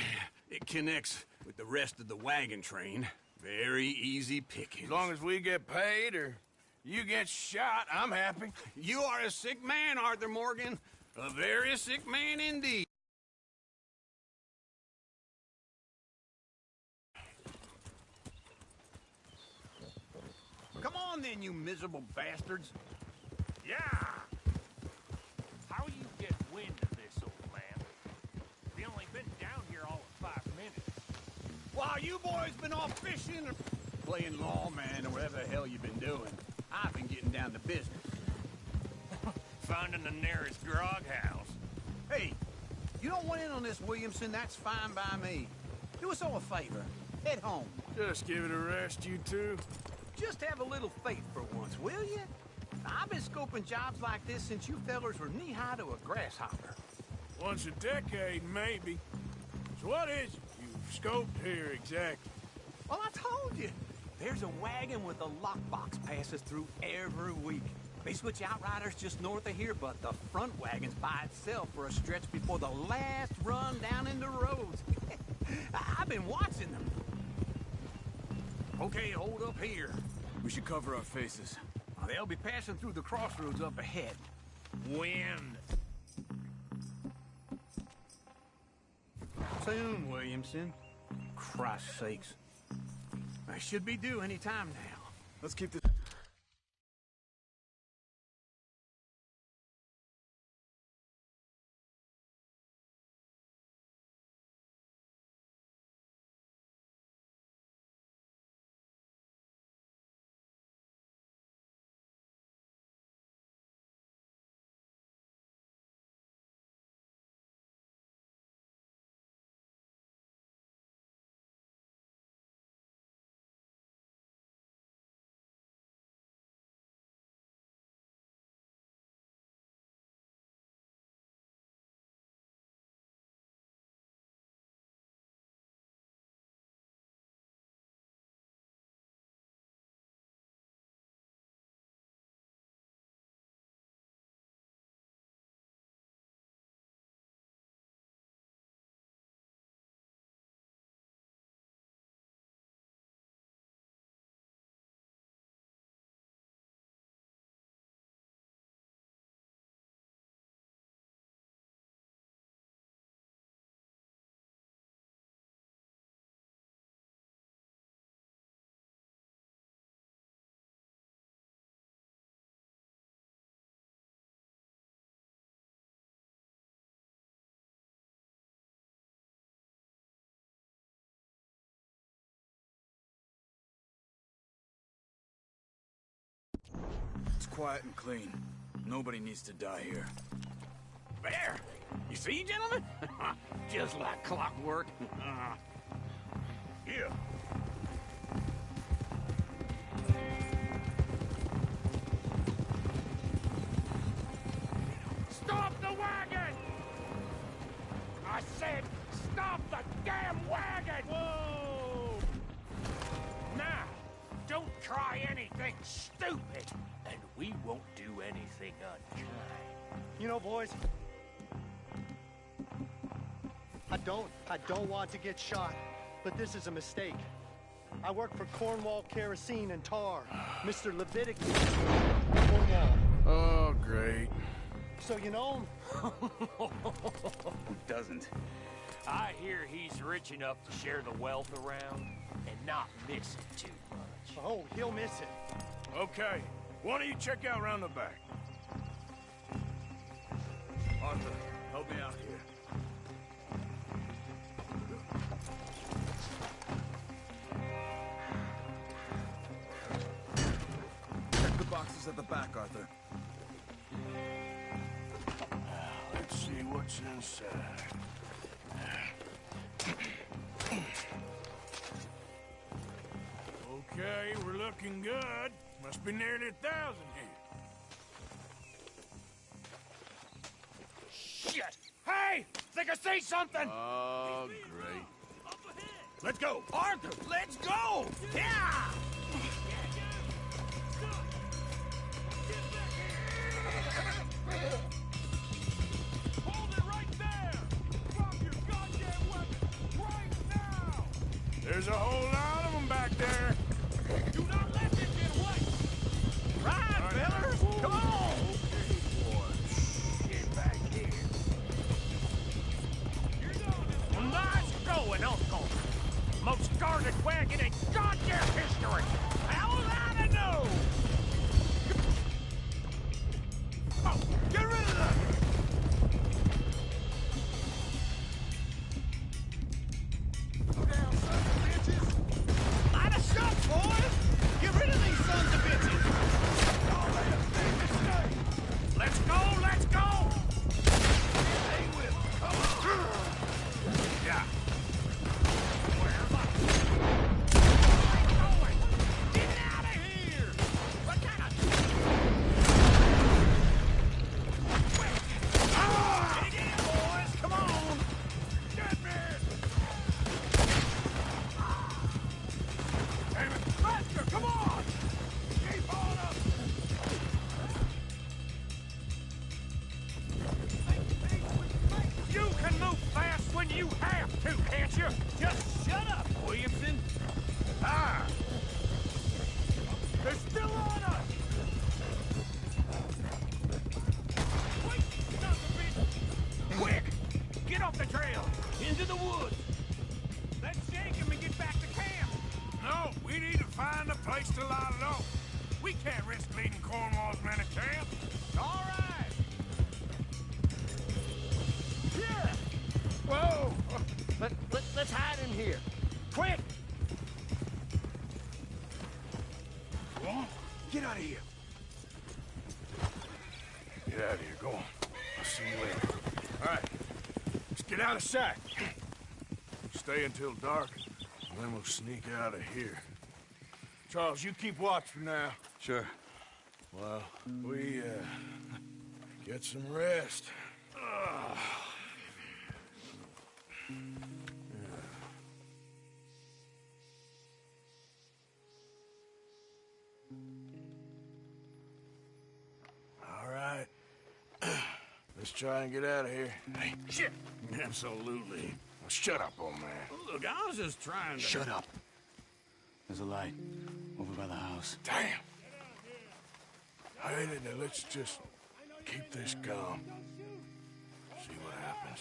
it connects with the rest of the wagon train. Very easy pickings. As long as we get paid or you get shot, I'm happy. You are a sick man, Arthur Morgan. A very sick man indeed. Come on then, you miserable bastards. Yeah! How you get wind of this, old man? We only been down here all of 5 minutes. While you boys been off fishing or playing lawman or whatever the hell you've been doing, I've been getting down to business. Finding the nearest grog house. Hey, you don't want in on this, Williamson, that's fine by me. Do us all a favor. Head home. Just give it a rest, you two. Just have a little faith for once, will you? I've been scoping jobs like this since you fellers were knee-high to a grasshopper. Once a decade, maybe. So what is it you've scoped here exactly? Well, I told you. There's a wagon with a lockbox passes through every week. They switch outriders just north of here, but the front wagon's by itself for a stretch before the last run down into roads. I've been watching them. Okay, hold up here. We should cover our faces. They'll be passing through the crossroads up ahead. Wind. Soon, Williamson. Christ's sakes. I should be due any time now. Let's keep this... quiet and clean. Nobody needs to die here. There! You see, gentlemen? Just like clockwork. Yeah. Stop the wagon! I said, stop the damn wagon! Whoa! Now, don't try anything stupid, and we won't do anything unkind. You know, boys, I don't want to get shot, but this is a mistake. I work for Cornwall Kerosene and Tar, Mr. Leviticus Cornwall. Oh, great. So you know him? Who doesn't? I hear he's rich enough to share the wealth around and not miss it too much. Oh, he'll miss it. Okay, why don't you check out around the back? Arthur, help me out here. Check the boxes at the back, Arthur. Let's see what's inside. Okay, we're looking good. Must be nearly 1,000 here. Shit! Hey! Think I see something! Oh, great. Let's go! Arthur, let's go! Yeah! Hold it right there! Drop your goddamn weapon right now! There's a whole lot of them back there. Do not let this get away! Ride, fellers! Come on! Get back here. Nice going, Uncle! Most guarded wagon in goddamn history! How was I to know? Oh, get rid of them! Go down, sons of bitches! Light a shot, boys! Get rid of these sons of bitches! Oh, they have made mistakes! Let's go, let's go! Stay with me, come on! Yeah. Where am I? Where am I going? Get out of here! What kind of... Ah! Dig in, boys! Come on! Get me! Damn it! Faster! Come on! Keep on up! You can move fast when you have to, can't you? Just shut up, Williamson! Ah! They're still on us! Wait! Son of a bitch! Quick! Get off the trail! Into the woods! Let's shake him and get back to camp! No, we need to find a place to lie low. We can't risk leading Cornwall's men to camp. All right! Yeah! Whoa! Let's hide in here. Quick! Get out of here. Get out of here, go on. I'll see you later. All right, let's get out of sight. Stay until dark, and then we'll sneak out of here. Charles, you keep watch for now. Sure. Well, we, get some rest. All right. Let's try and get out of here. Hey, shit! Absolutely. Now shut up, old man. Look, I was just trying to... Shut up. There's a light over by the house. Damn! All right, now let's just keep this calm. See what happens.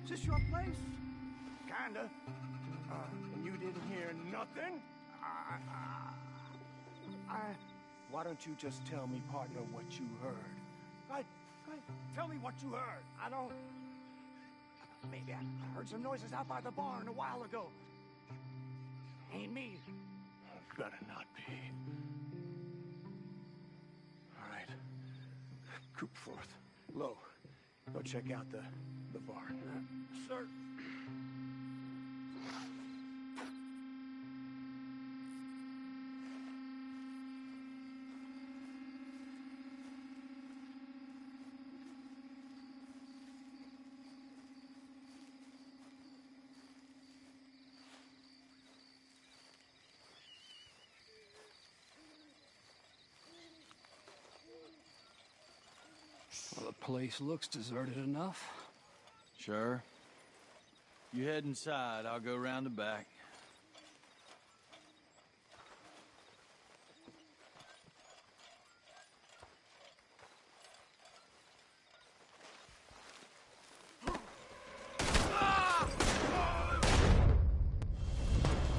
Is this your place? Kinda. And you didn't hear nothing? Why don't you just tell me, partner, what you heard? Right? Tell me what you heard. I don't... Maybe I heard some noises out by the barn a while ago. Ain't me. Better not be. All right. Group forth. Low. Go check out the barn. Sir. Well, the place looks deserted enough. Sure. You head inside, I'll go round the back.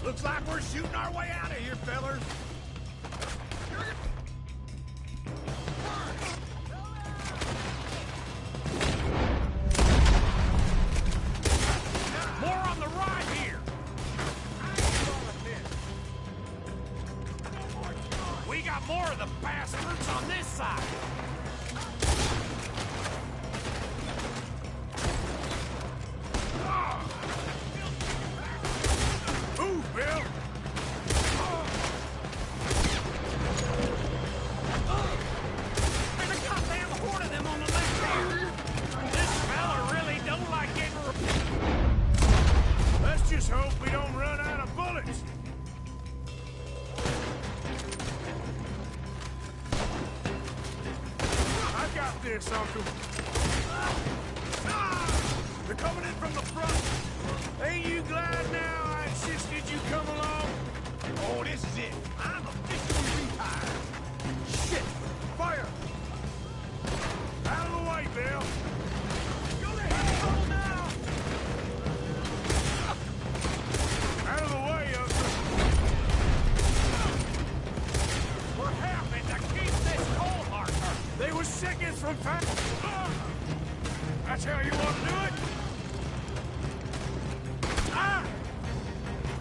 Looks like we're shooting our way out of here, fellers. More on the right here. We got more of the bastards on this side. Move, Bill. There's a goddamn horde of them on the left here. This fella really don't like getting... Let's just hope we don't run out of bullets. I got this, Uncle. They're coming in from the front. Ain't you glad now I insisted you come along? Oh, this is it. I'm officially retired. Shit! Fire! Out of the way, Bill. Go to hell now! Out of the way, Uncle. What happened to keep this coal marker? They were seconds from time. That's how you want to do it? Ah!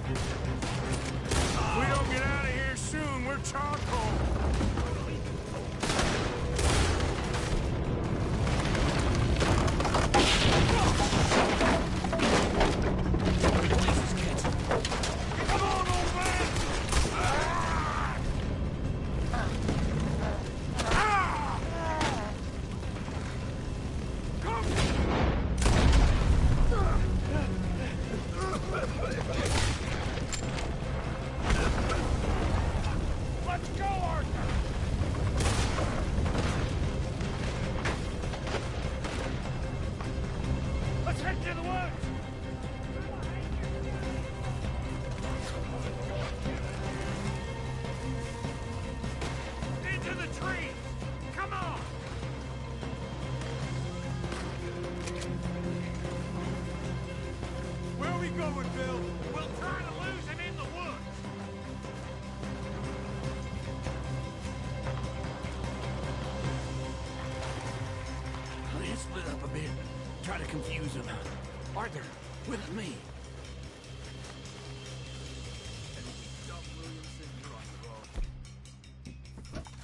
If we don't get out of here soon, we're charcoal. Come on, old man! Let's go, Arthur! Let's head to the woods! Into the trees! Come on! Where are we going, Bill? We'll try to lose him in the woods! Let's split up a bit. Try to confuse him. Arthur, with me.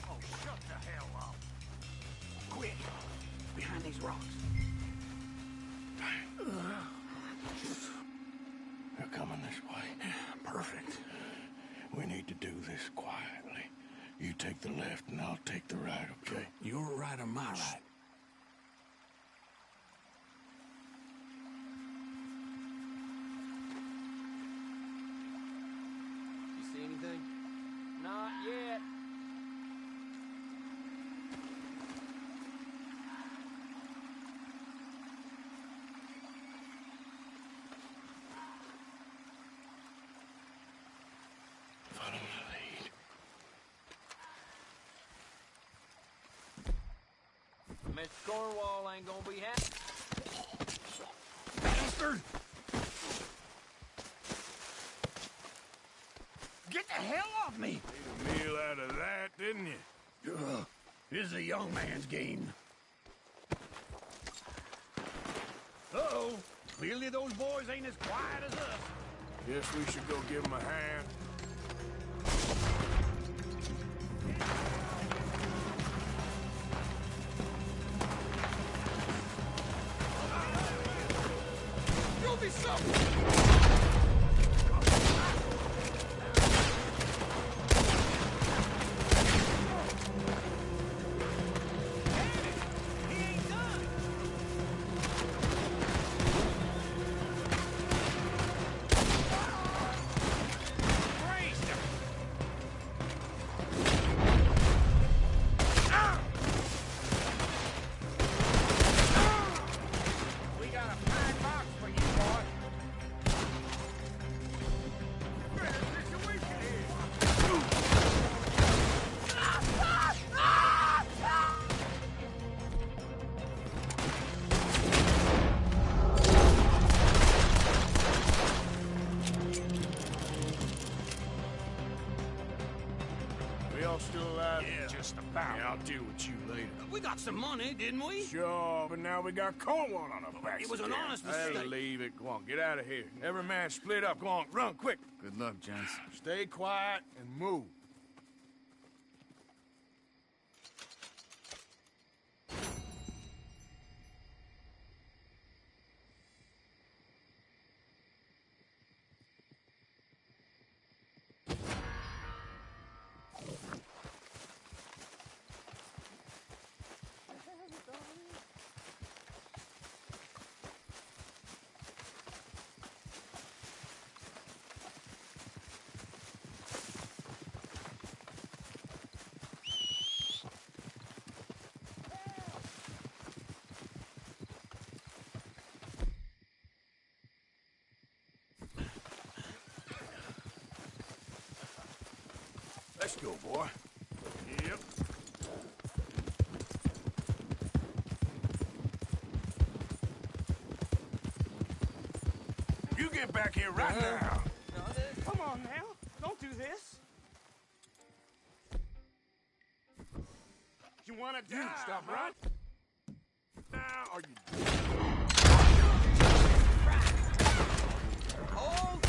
Oh, shut the hell up. Quick. Behind these rocks. They're coming this way. Perfect. We need to do this quietly. You take the left and I'll take the right, okay? Your right or my right? You see anything? Not yet. Follow my lead. Mr. Cornwall ain't gonna be happy. Bastard! Get the hell off me! Made a meal out of that, didn't you? This is a young man's game. Uh-oh. Clearly those boys ain't as quiet as us. Guess we should go give him a hand. You'll be something! Still alive? Yeah, just about. Yeah, I'll deal with you later. We got some money, didn't we? Sure, but now we got Cornwall on our backs. It was an again. honest Hey, mistake. leave it. Go on, get out of here. Every man split up. Go on, run quick. Good luck, gents. Stay quiet and move. Let's go, boy. Yep. You get back here right now. Come on now. Don't do this. You wanna die? You stop right now, or you... Hold!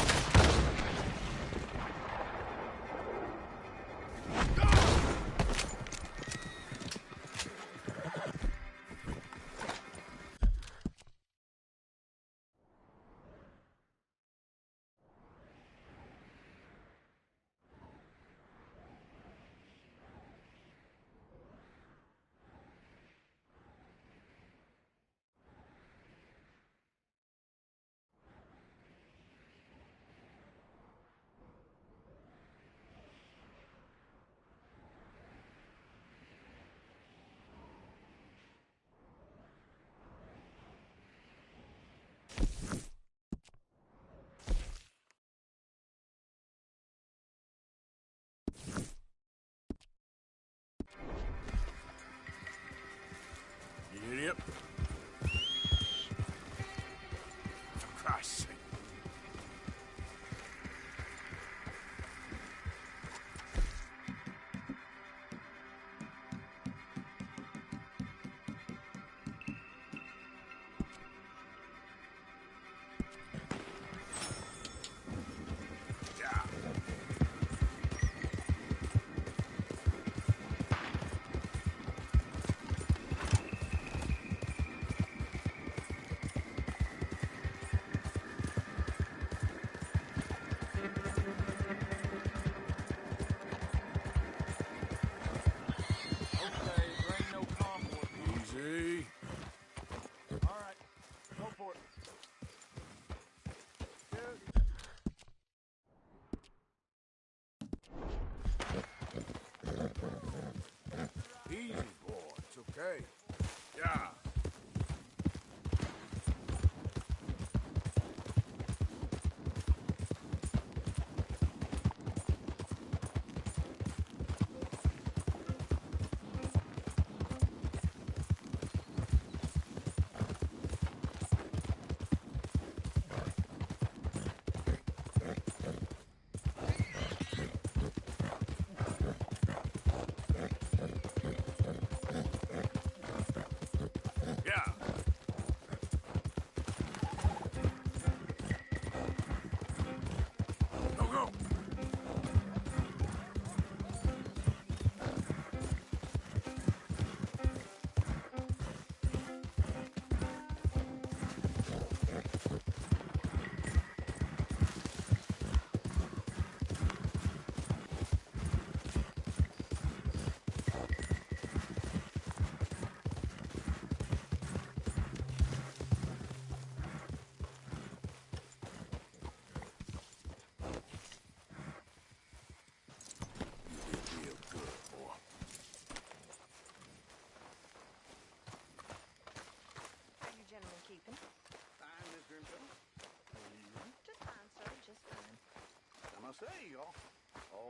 Yep. For Christ's sake. Easy. All right. Go for it. Easy, boy. It's okay. Yeah.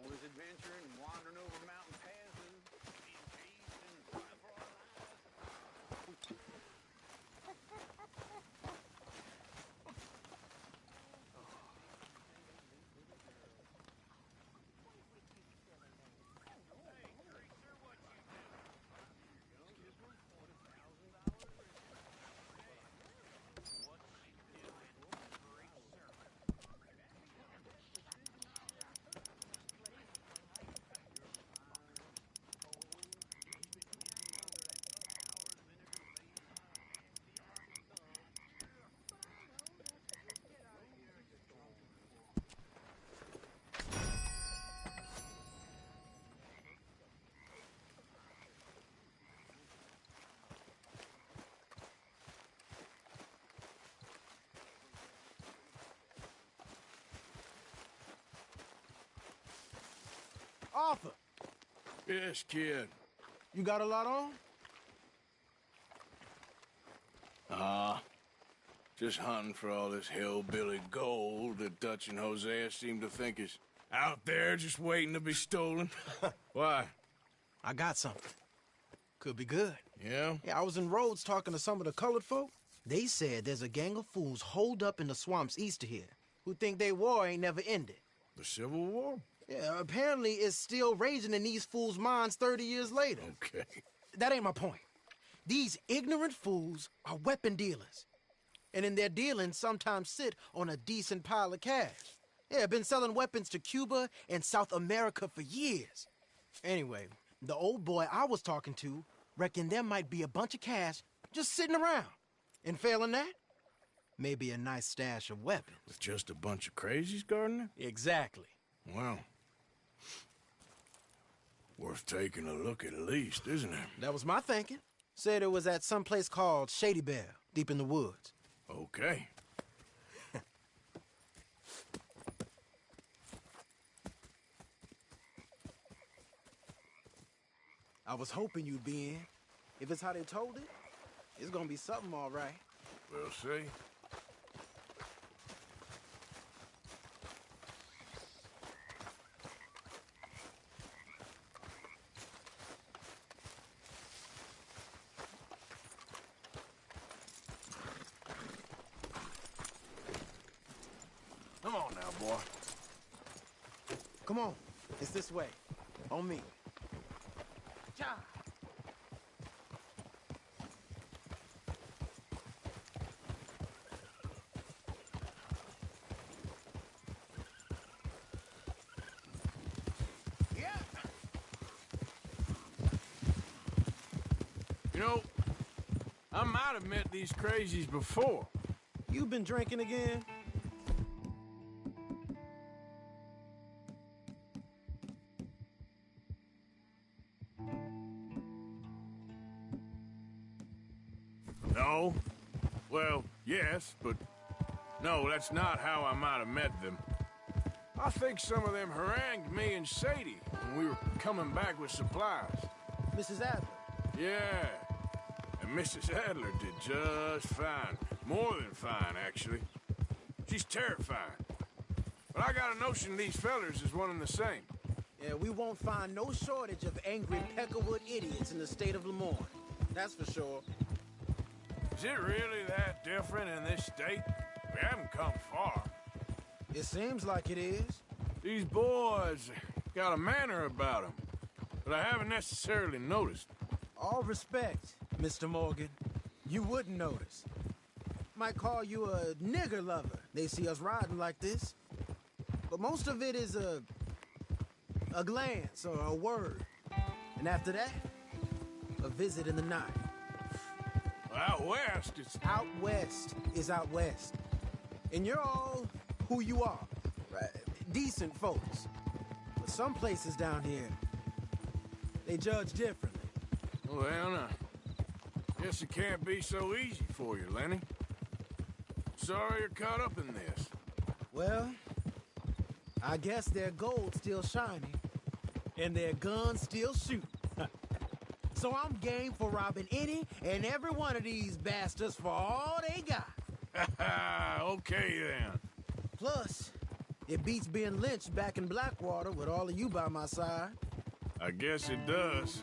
All this adventuring and wandering over mountain passes, being chased and fighting for our lives. Arthur! Yes, kid. You got a lot on? Just hunting for all this hillbilly gold that Dutch and Hosea seem to think is out there just waiting to be stolen. Why? I got something. Could be good. Yeah? Yeah, I was in Rhodes talking to some of the colored folk. They said there's a gang of fools holed up in the swamps east of here who think their war ain't never ended. The Civil War? Yeah, apparently it's still raging in these fools' minds 30 years later. Okay. That ain't my point. These ignorant fools are weapon dealers. And in their dealing, sometimes sit on a decent pile of cash. Yeah, been selling weapons to Cuba and South America for years. Anyway, the old boy I was talking to reckoned there might be a bunch of cash just sitting around. And failing that, maybe a nice stash of weapons. With just a bunch of crazies, Gardner? Exactly. Well, worth taking a look at least, isn't it? That was my thinking. Said it was at some place called Shady Bell, deep in the woods. Okay. I was hoping you'd be in. If it's how they told it, it's gonna be something all right. We'll see. Come on now, boy. Come on, it's this way. On me. Ja. Yeah. You know, I might have met these crazies before. You been drinking again? No. Well, yes, but no, that's not how I might have met them. I think some of them harangued me and Sadie when we were coming back with supplies. Mrs. Adler? Yeah. And Mrs. Adler did just fine. More than fine, actually. She's terrifying. But I got a notion these fellers is one and the same. Yeah, we won't find no shortage of angry Peckerwood idiots in the state of Lemoyne. That's for sure. Is it really that different in this state? We haven't come far. It seems like it is. These boys got a manner about them, but I haven't necessarily noticed. All respect, Mr. Morgan. You wouldn't notice. Might call you a nigger lover. They see us riding like this. But most of it is a glance or a word. And after that, a visit in the night. Out west, it's... Out west is out west. And you're all who you are. Right? Decent folks. But some places down here, they judge differently. Well, now, guess it can't be so easy for you, Lenny. Sorry you're caught up in this. Well, I guess their gold's still shining, and their guns still shoot. So I'm game for robbing any and every one of these bastards for all they got. Okay, then. Plus, It beats being lynched back in Blackwater with all of you by my side. I guess it does.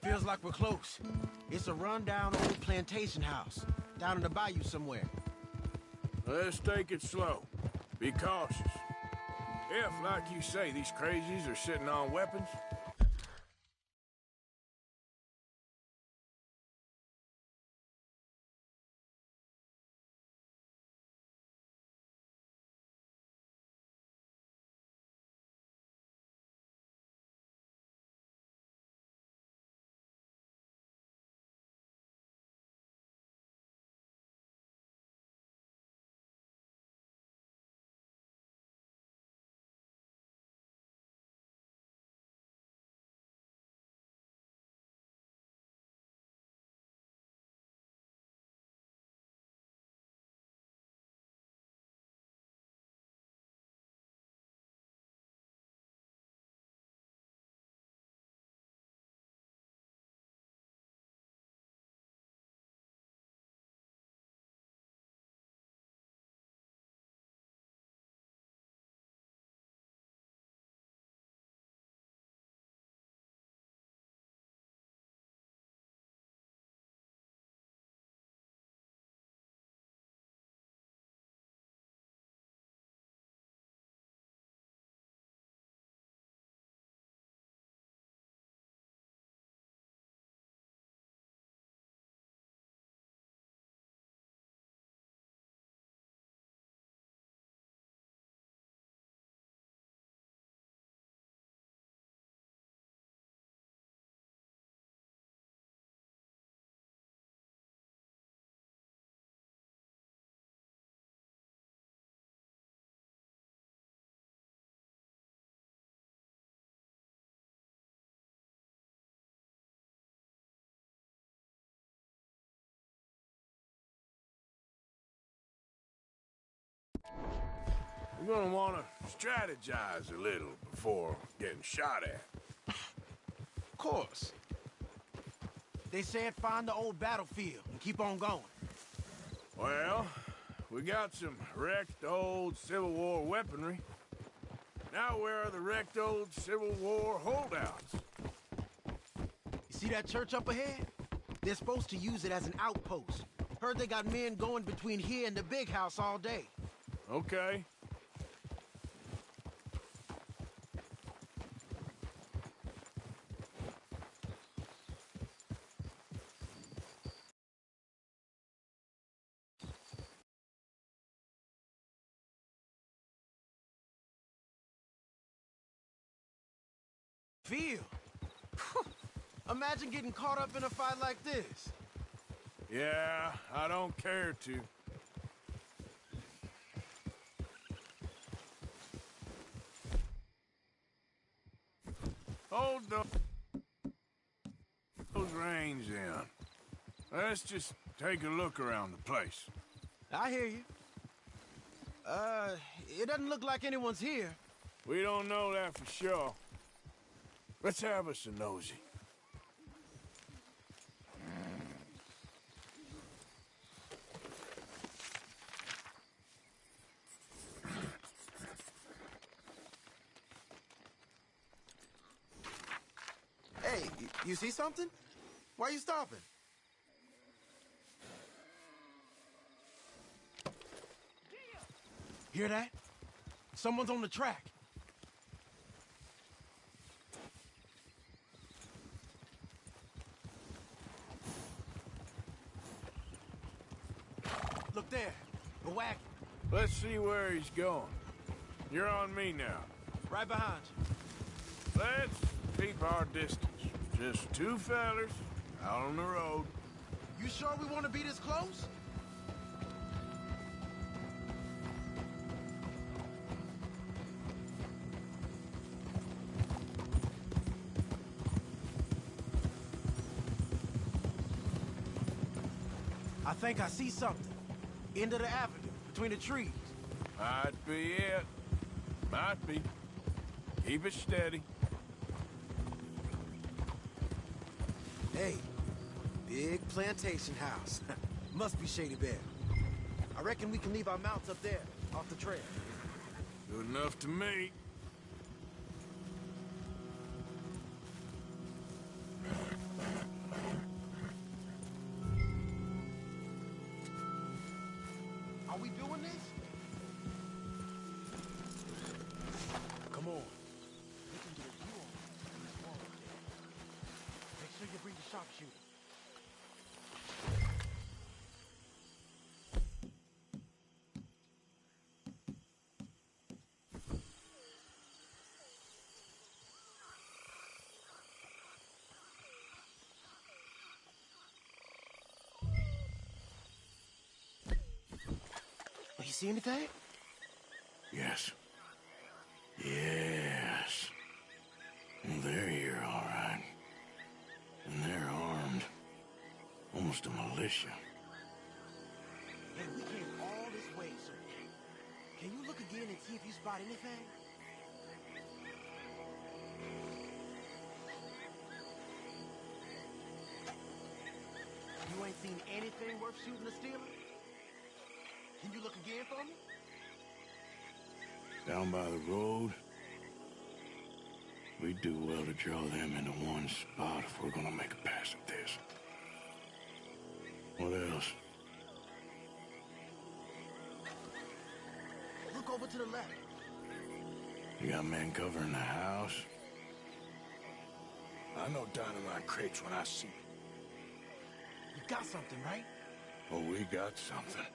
Feels like we're close. It's a rundown old plantation house, down in the bayou somewhere. Let's take it slow. Be cautious. If, like you say, these crazies are sitting on weapons, we're gonna wanna strategize a little before getting shot at. Of course. They said find the old battlefield and keep on going. Well, we got some wrecked old Civil War weaponry. Now where are the wrecked old Civil War holdouts? You see that church up ahead? They're supposed to use it as an outpost. Heard they got men going between here and the big house all day. Okay. Field? Imagine getting caught up in a fight like this. Yeah, I don't care to. Hold those reins in. Let's just take a look around the place. I hear you. It doesn't look like anyone's here. We don't know that for sure. Let's have us a nosy. Hey, you see something? Why are you stopping? Hear that? Someone's on the track. Look there, a wagon. Let's see where he's going. You're on me now. Right behind you. Let's keep our distance. Just two fellers out on the road. You sure we want to be this close? I think I see something. End of the avenue, between the trees. Might be it. Might be. Keep it steady. Hey, big plantation house. Must be Shady Bear. I reckon we can leave our mounts up there, off the trail. Good enough to me. Are we doing this? Come on. Listen to the YeeHaww in this wall up there. Make sure you bring the sharpshooter. You see anything? Yes. Yes. Well, they're here, all right. And they're armed. Almost a militia. Hey, we came all this way, sir. Can you look again and see if you spot anything? You ain't seen anything worth shooting or stealing? Can you look again for me? Down by the road, we do well to draw them into one spot if we're gonna make a pass at this. What else? Look over to the left. You got men covering the house? I know dynamite crates when I see it. You got something, right? Oh, we got something.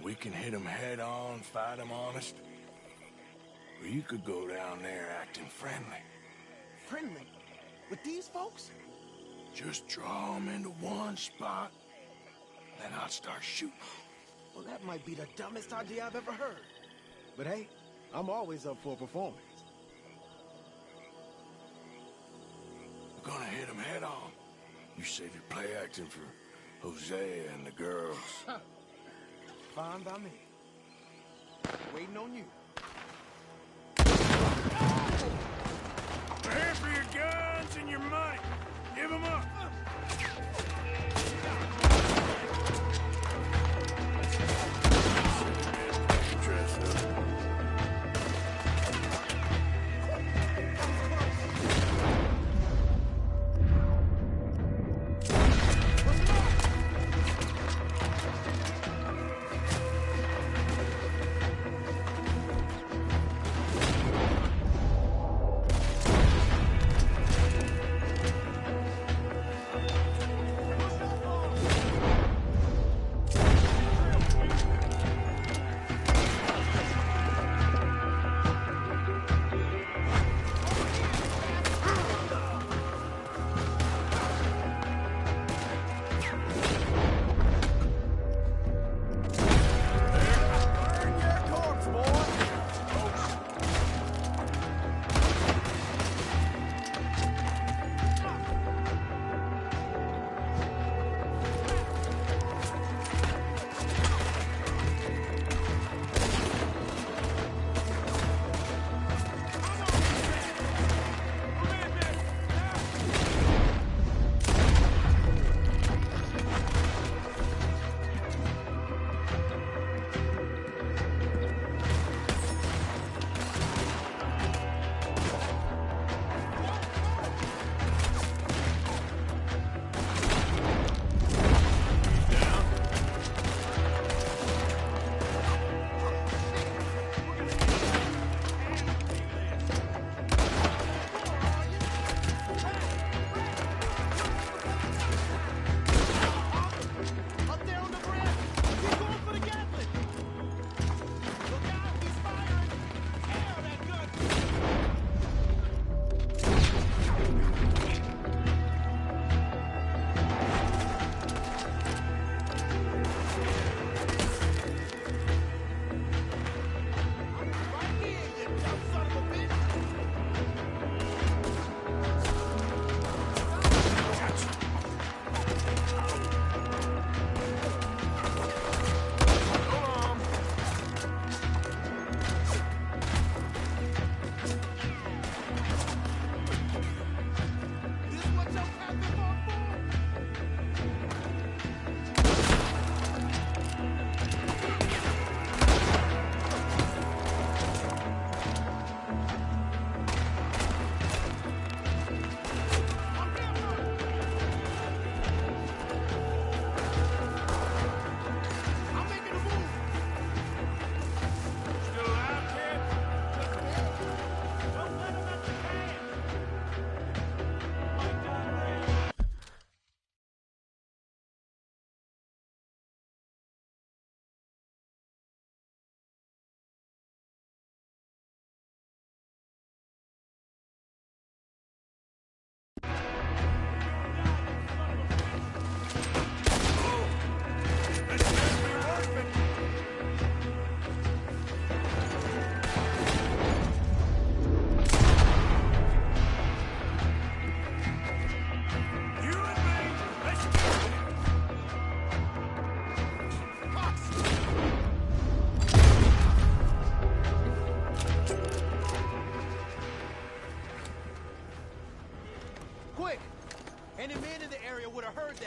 We can hit them head on, fight them honest. Or you could go down there acting friendly. Friendly? With these folks? Just draw them into one spot, then I'll start shooting. Well, that might be the dumbest idea I've ever heard. But hey, I'm always up for a performance. We're gonna hit them head on. You save your play acting for Hosea and the girls. Fine by me. Waiting on you. We're here for your guns and your money. Give them up. Dress up.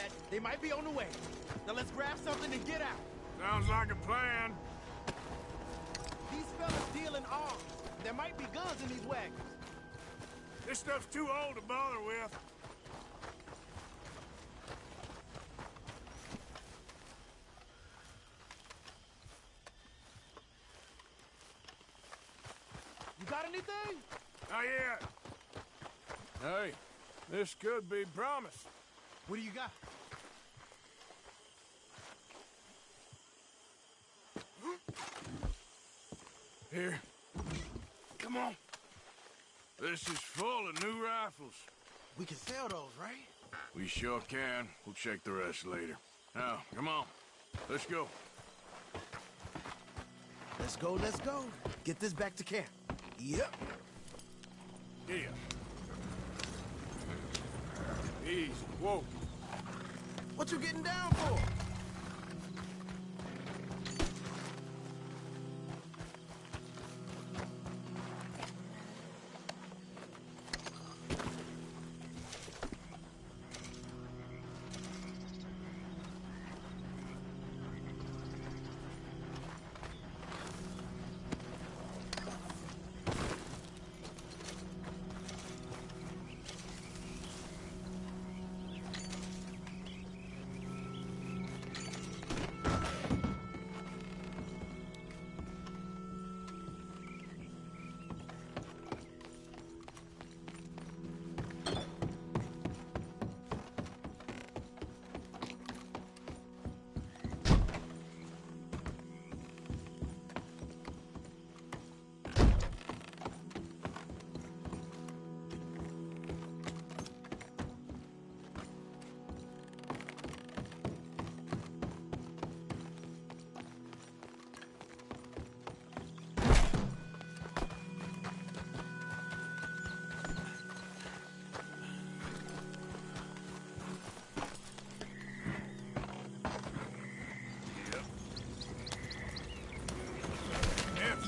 bad. They might be on the way. Now let's grab something and get out. Sounds like a plan. These fellas deal in arms. There might be guns in these wagons. This stuff's too old to bother with. You got anything? Not yet. Hey, this could be promise. What do you got? Here. Come on. This is full of new rifles. We can sell those, right? We sure can. We'll check the rest later. Now, come on. Let's go. Let's go, let's go. Get this back to camp. Yep. Yeah. Easy. Whoa. What you getting down for?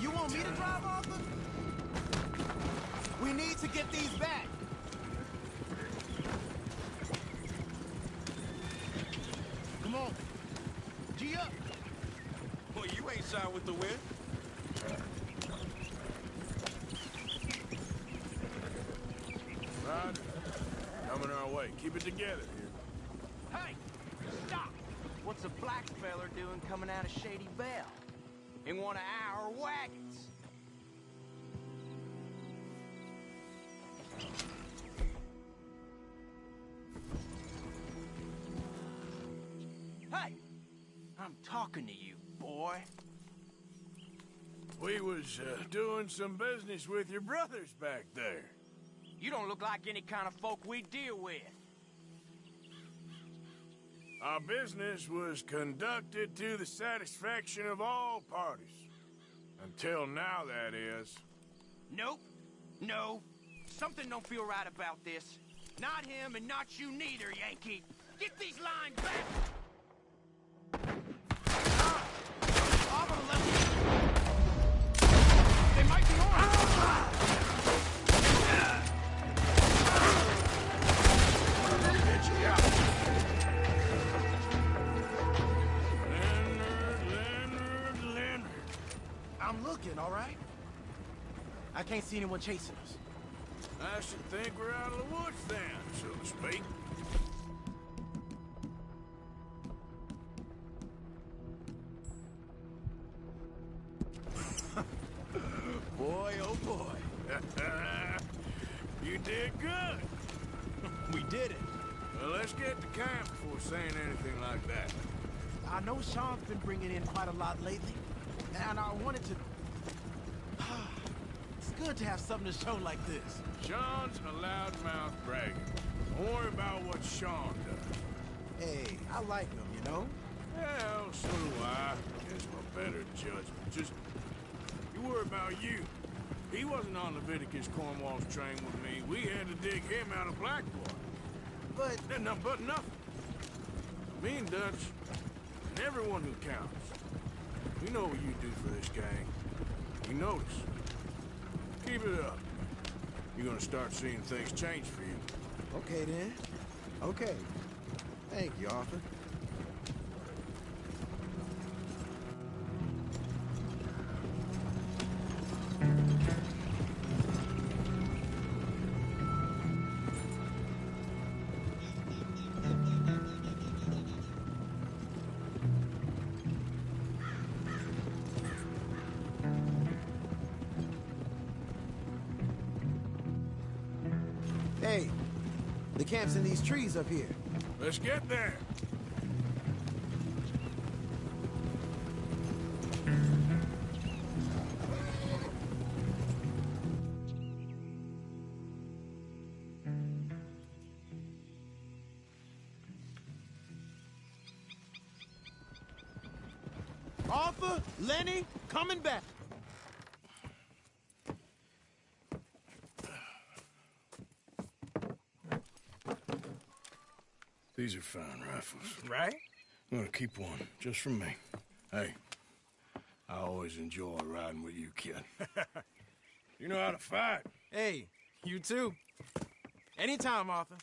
You want me to drive, Arthur? We need to get these back. Come on. G up. Well, you ain't shy with the wind. Roger. Coming our way. Keep it together here. Hey, stop. What's a black feller doing coming out of Shady Belle? In one of our wagons? Hey! I'm talking to you, boy. We was doing some business with your brothers back there. You don't look like any kind of folk we deal with. Our business was conducted to the satisfaction of all parties. Until now, that is. Nope. No. Something don't feel right about this. Not him and not you neither, Yankee. Get these lines back! I'm gonna let them... They might be on! Get you out! Leonard. I'm looking, all right? I can't see anyone chasing us. I should think we're out of the woods then, so to speak. Boy, oh boy. You did good. We did it. Well, let's get to camp before saying anything like that. I know Sean's been bringing in quite a lot lately, and I wanted to... It's good to have something to show like this. Sean's a loudmouth bragger. Don't worry about what Sean does. Hey, I like him, you know? Well, so do I. Guess my better judgment. Just, you worry about you. He wasn't on Leviticus Cornwall's train with me. We had to dig him out of Blackwater. But... Nothing but nothing. Me and Dutch, and everyone who counts. We know what you do for this gang. We notice. Keep it up. You're gonna start seeing things change for you. Okay, then. Okay. Thank you, Arthur. Hey, the camp's in these trees up here. Let's get there. Arthur, Lenny, coming back. These are fine rifles. Right? I'm gonna keep one, just for me. Hey, I always enjoy riding with you, kid. You know how to fight. Hey, you too. Anytime, Arthur.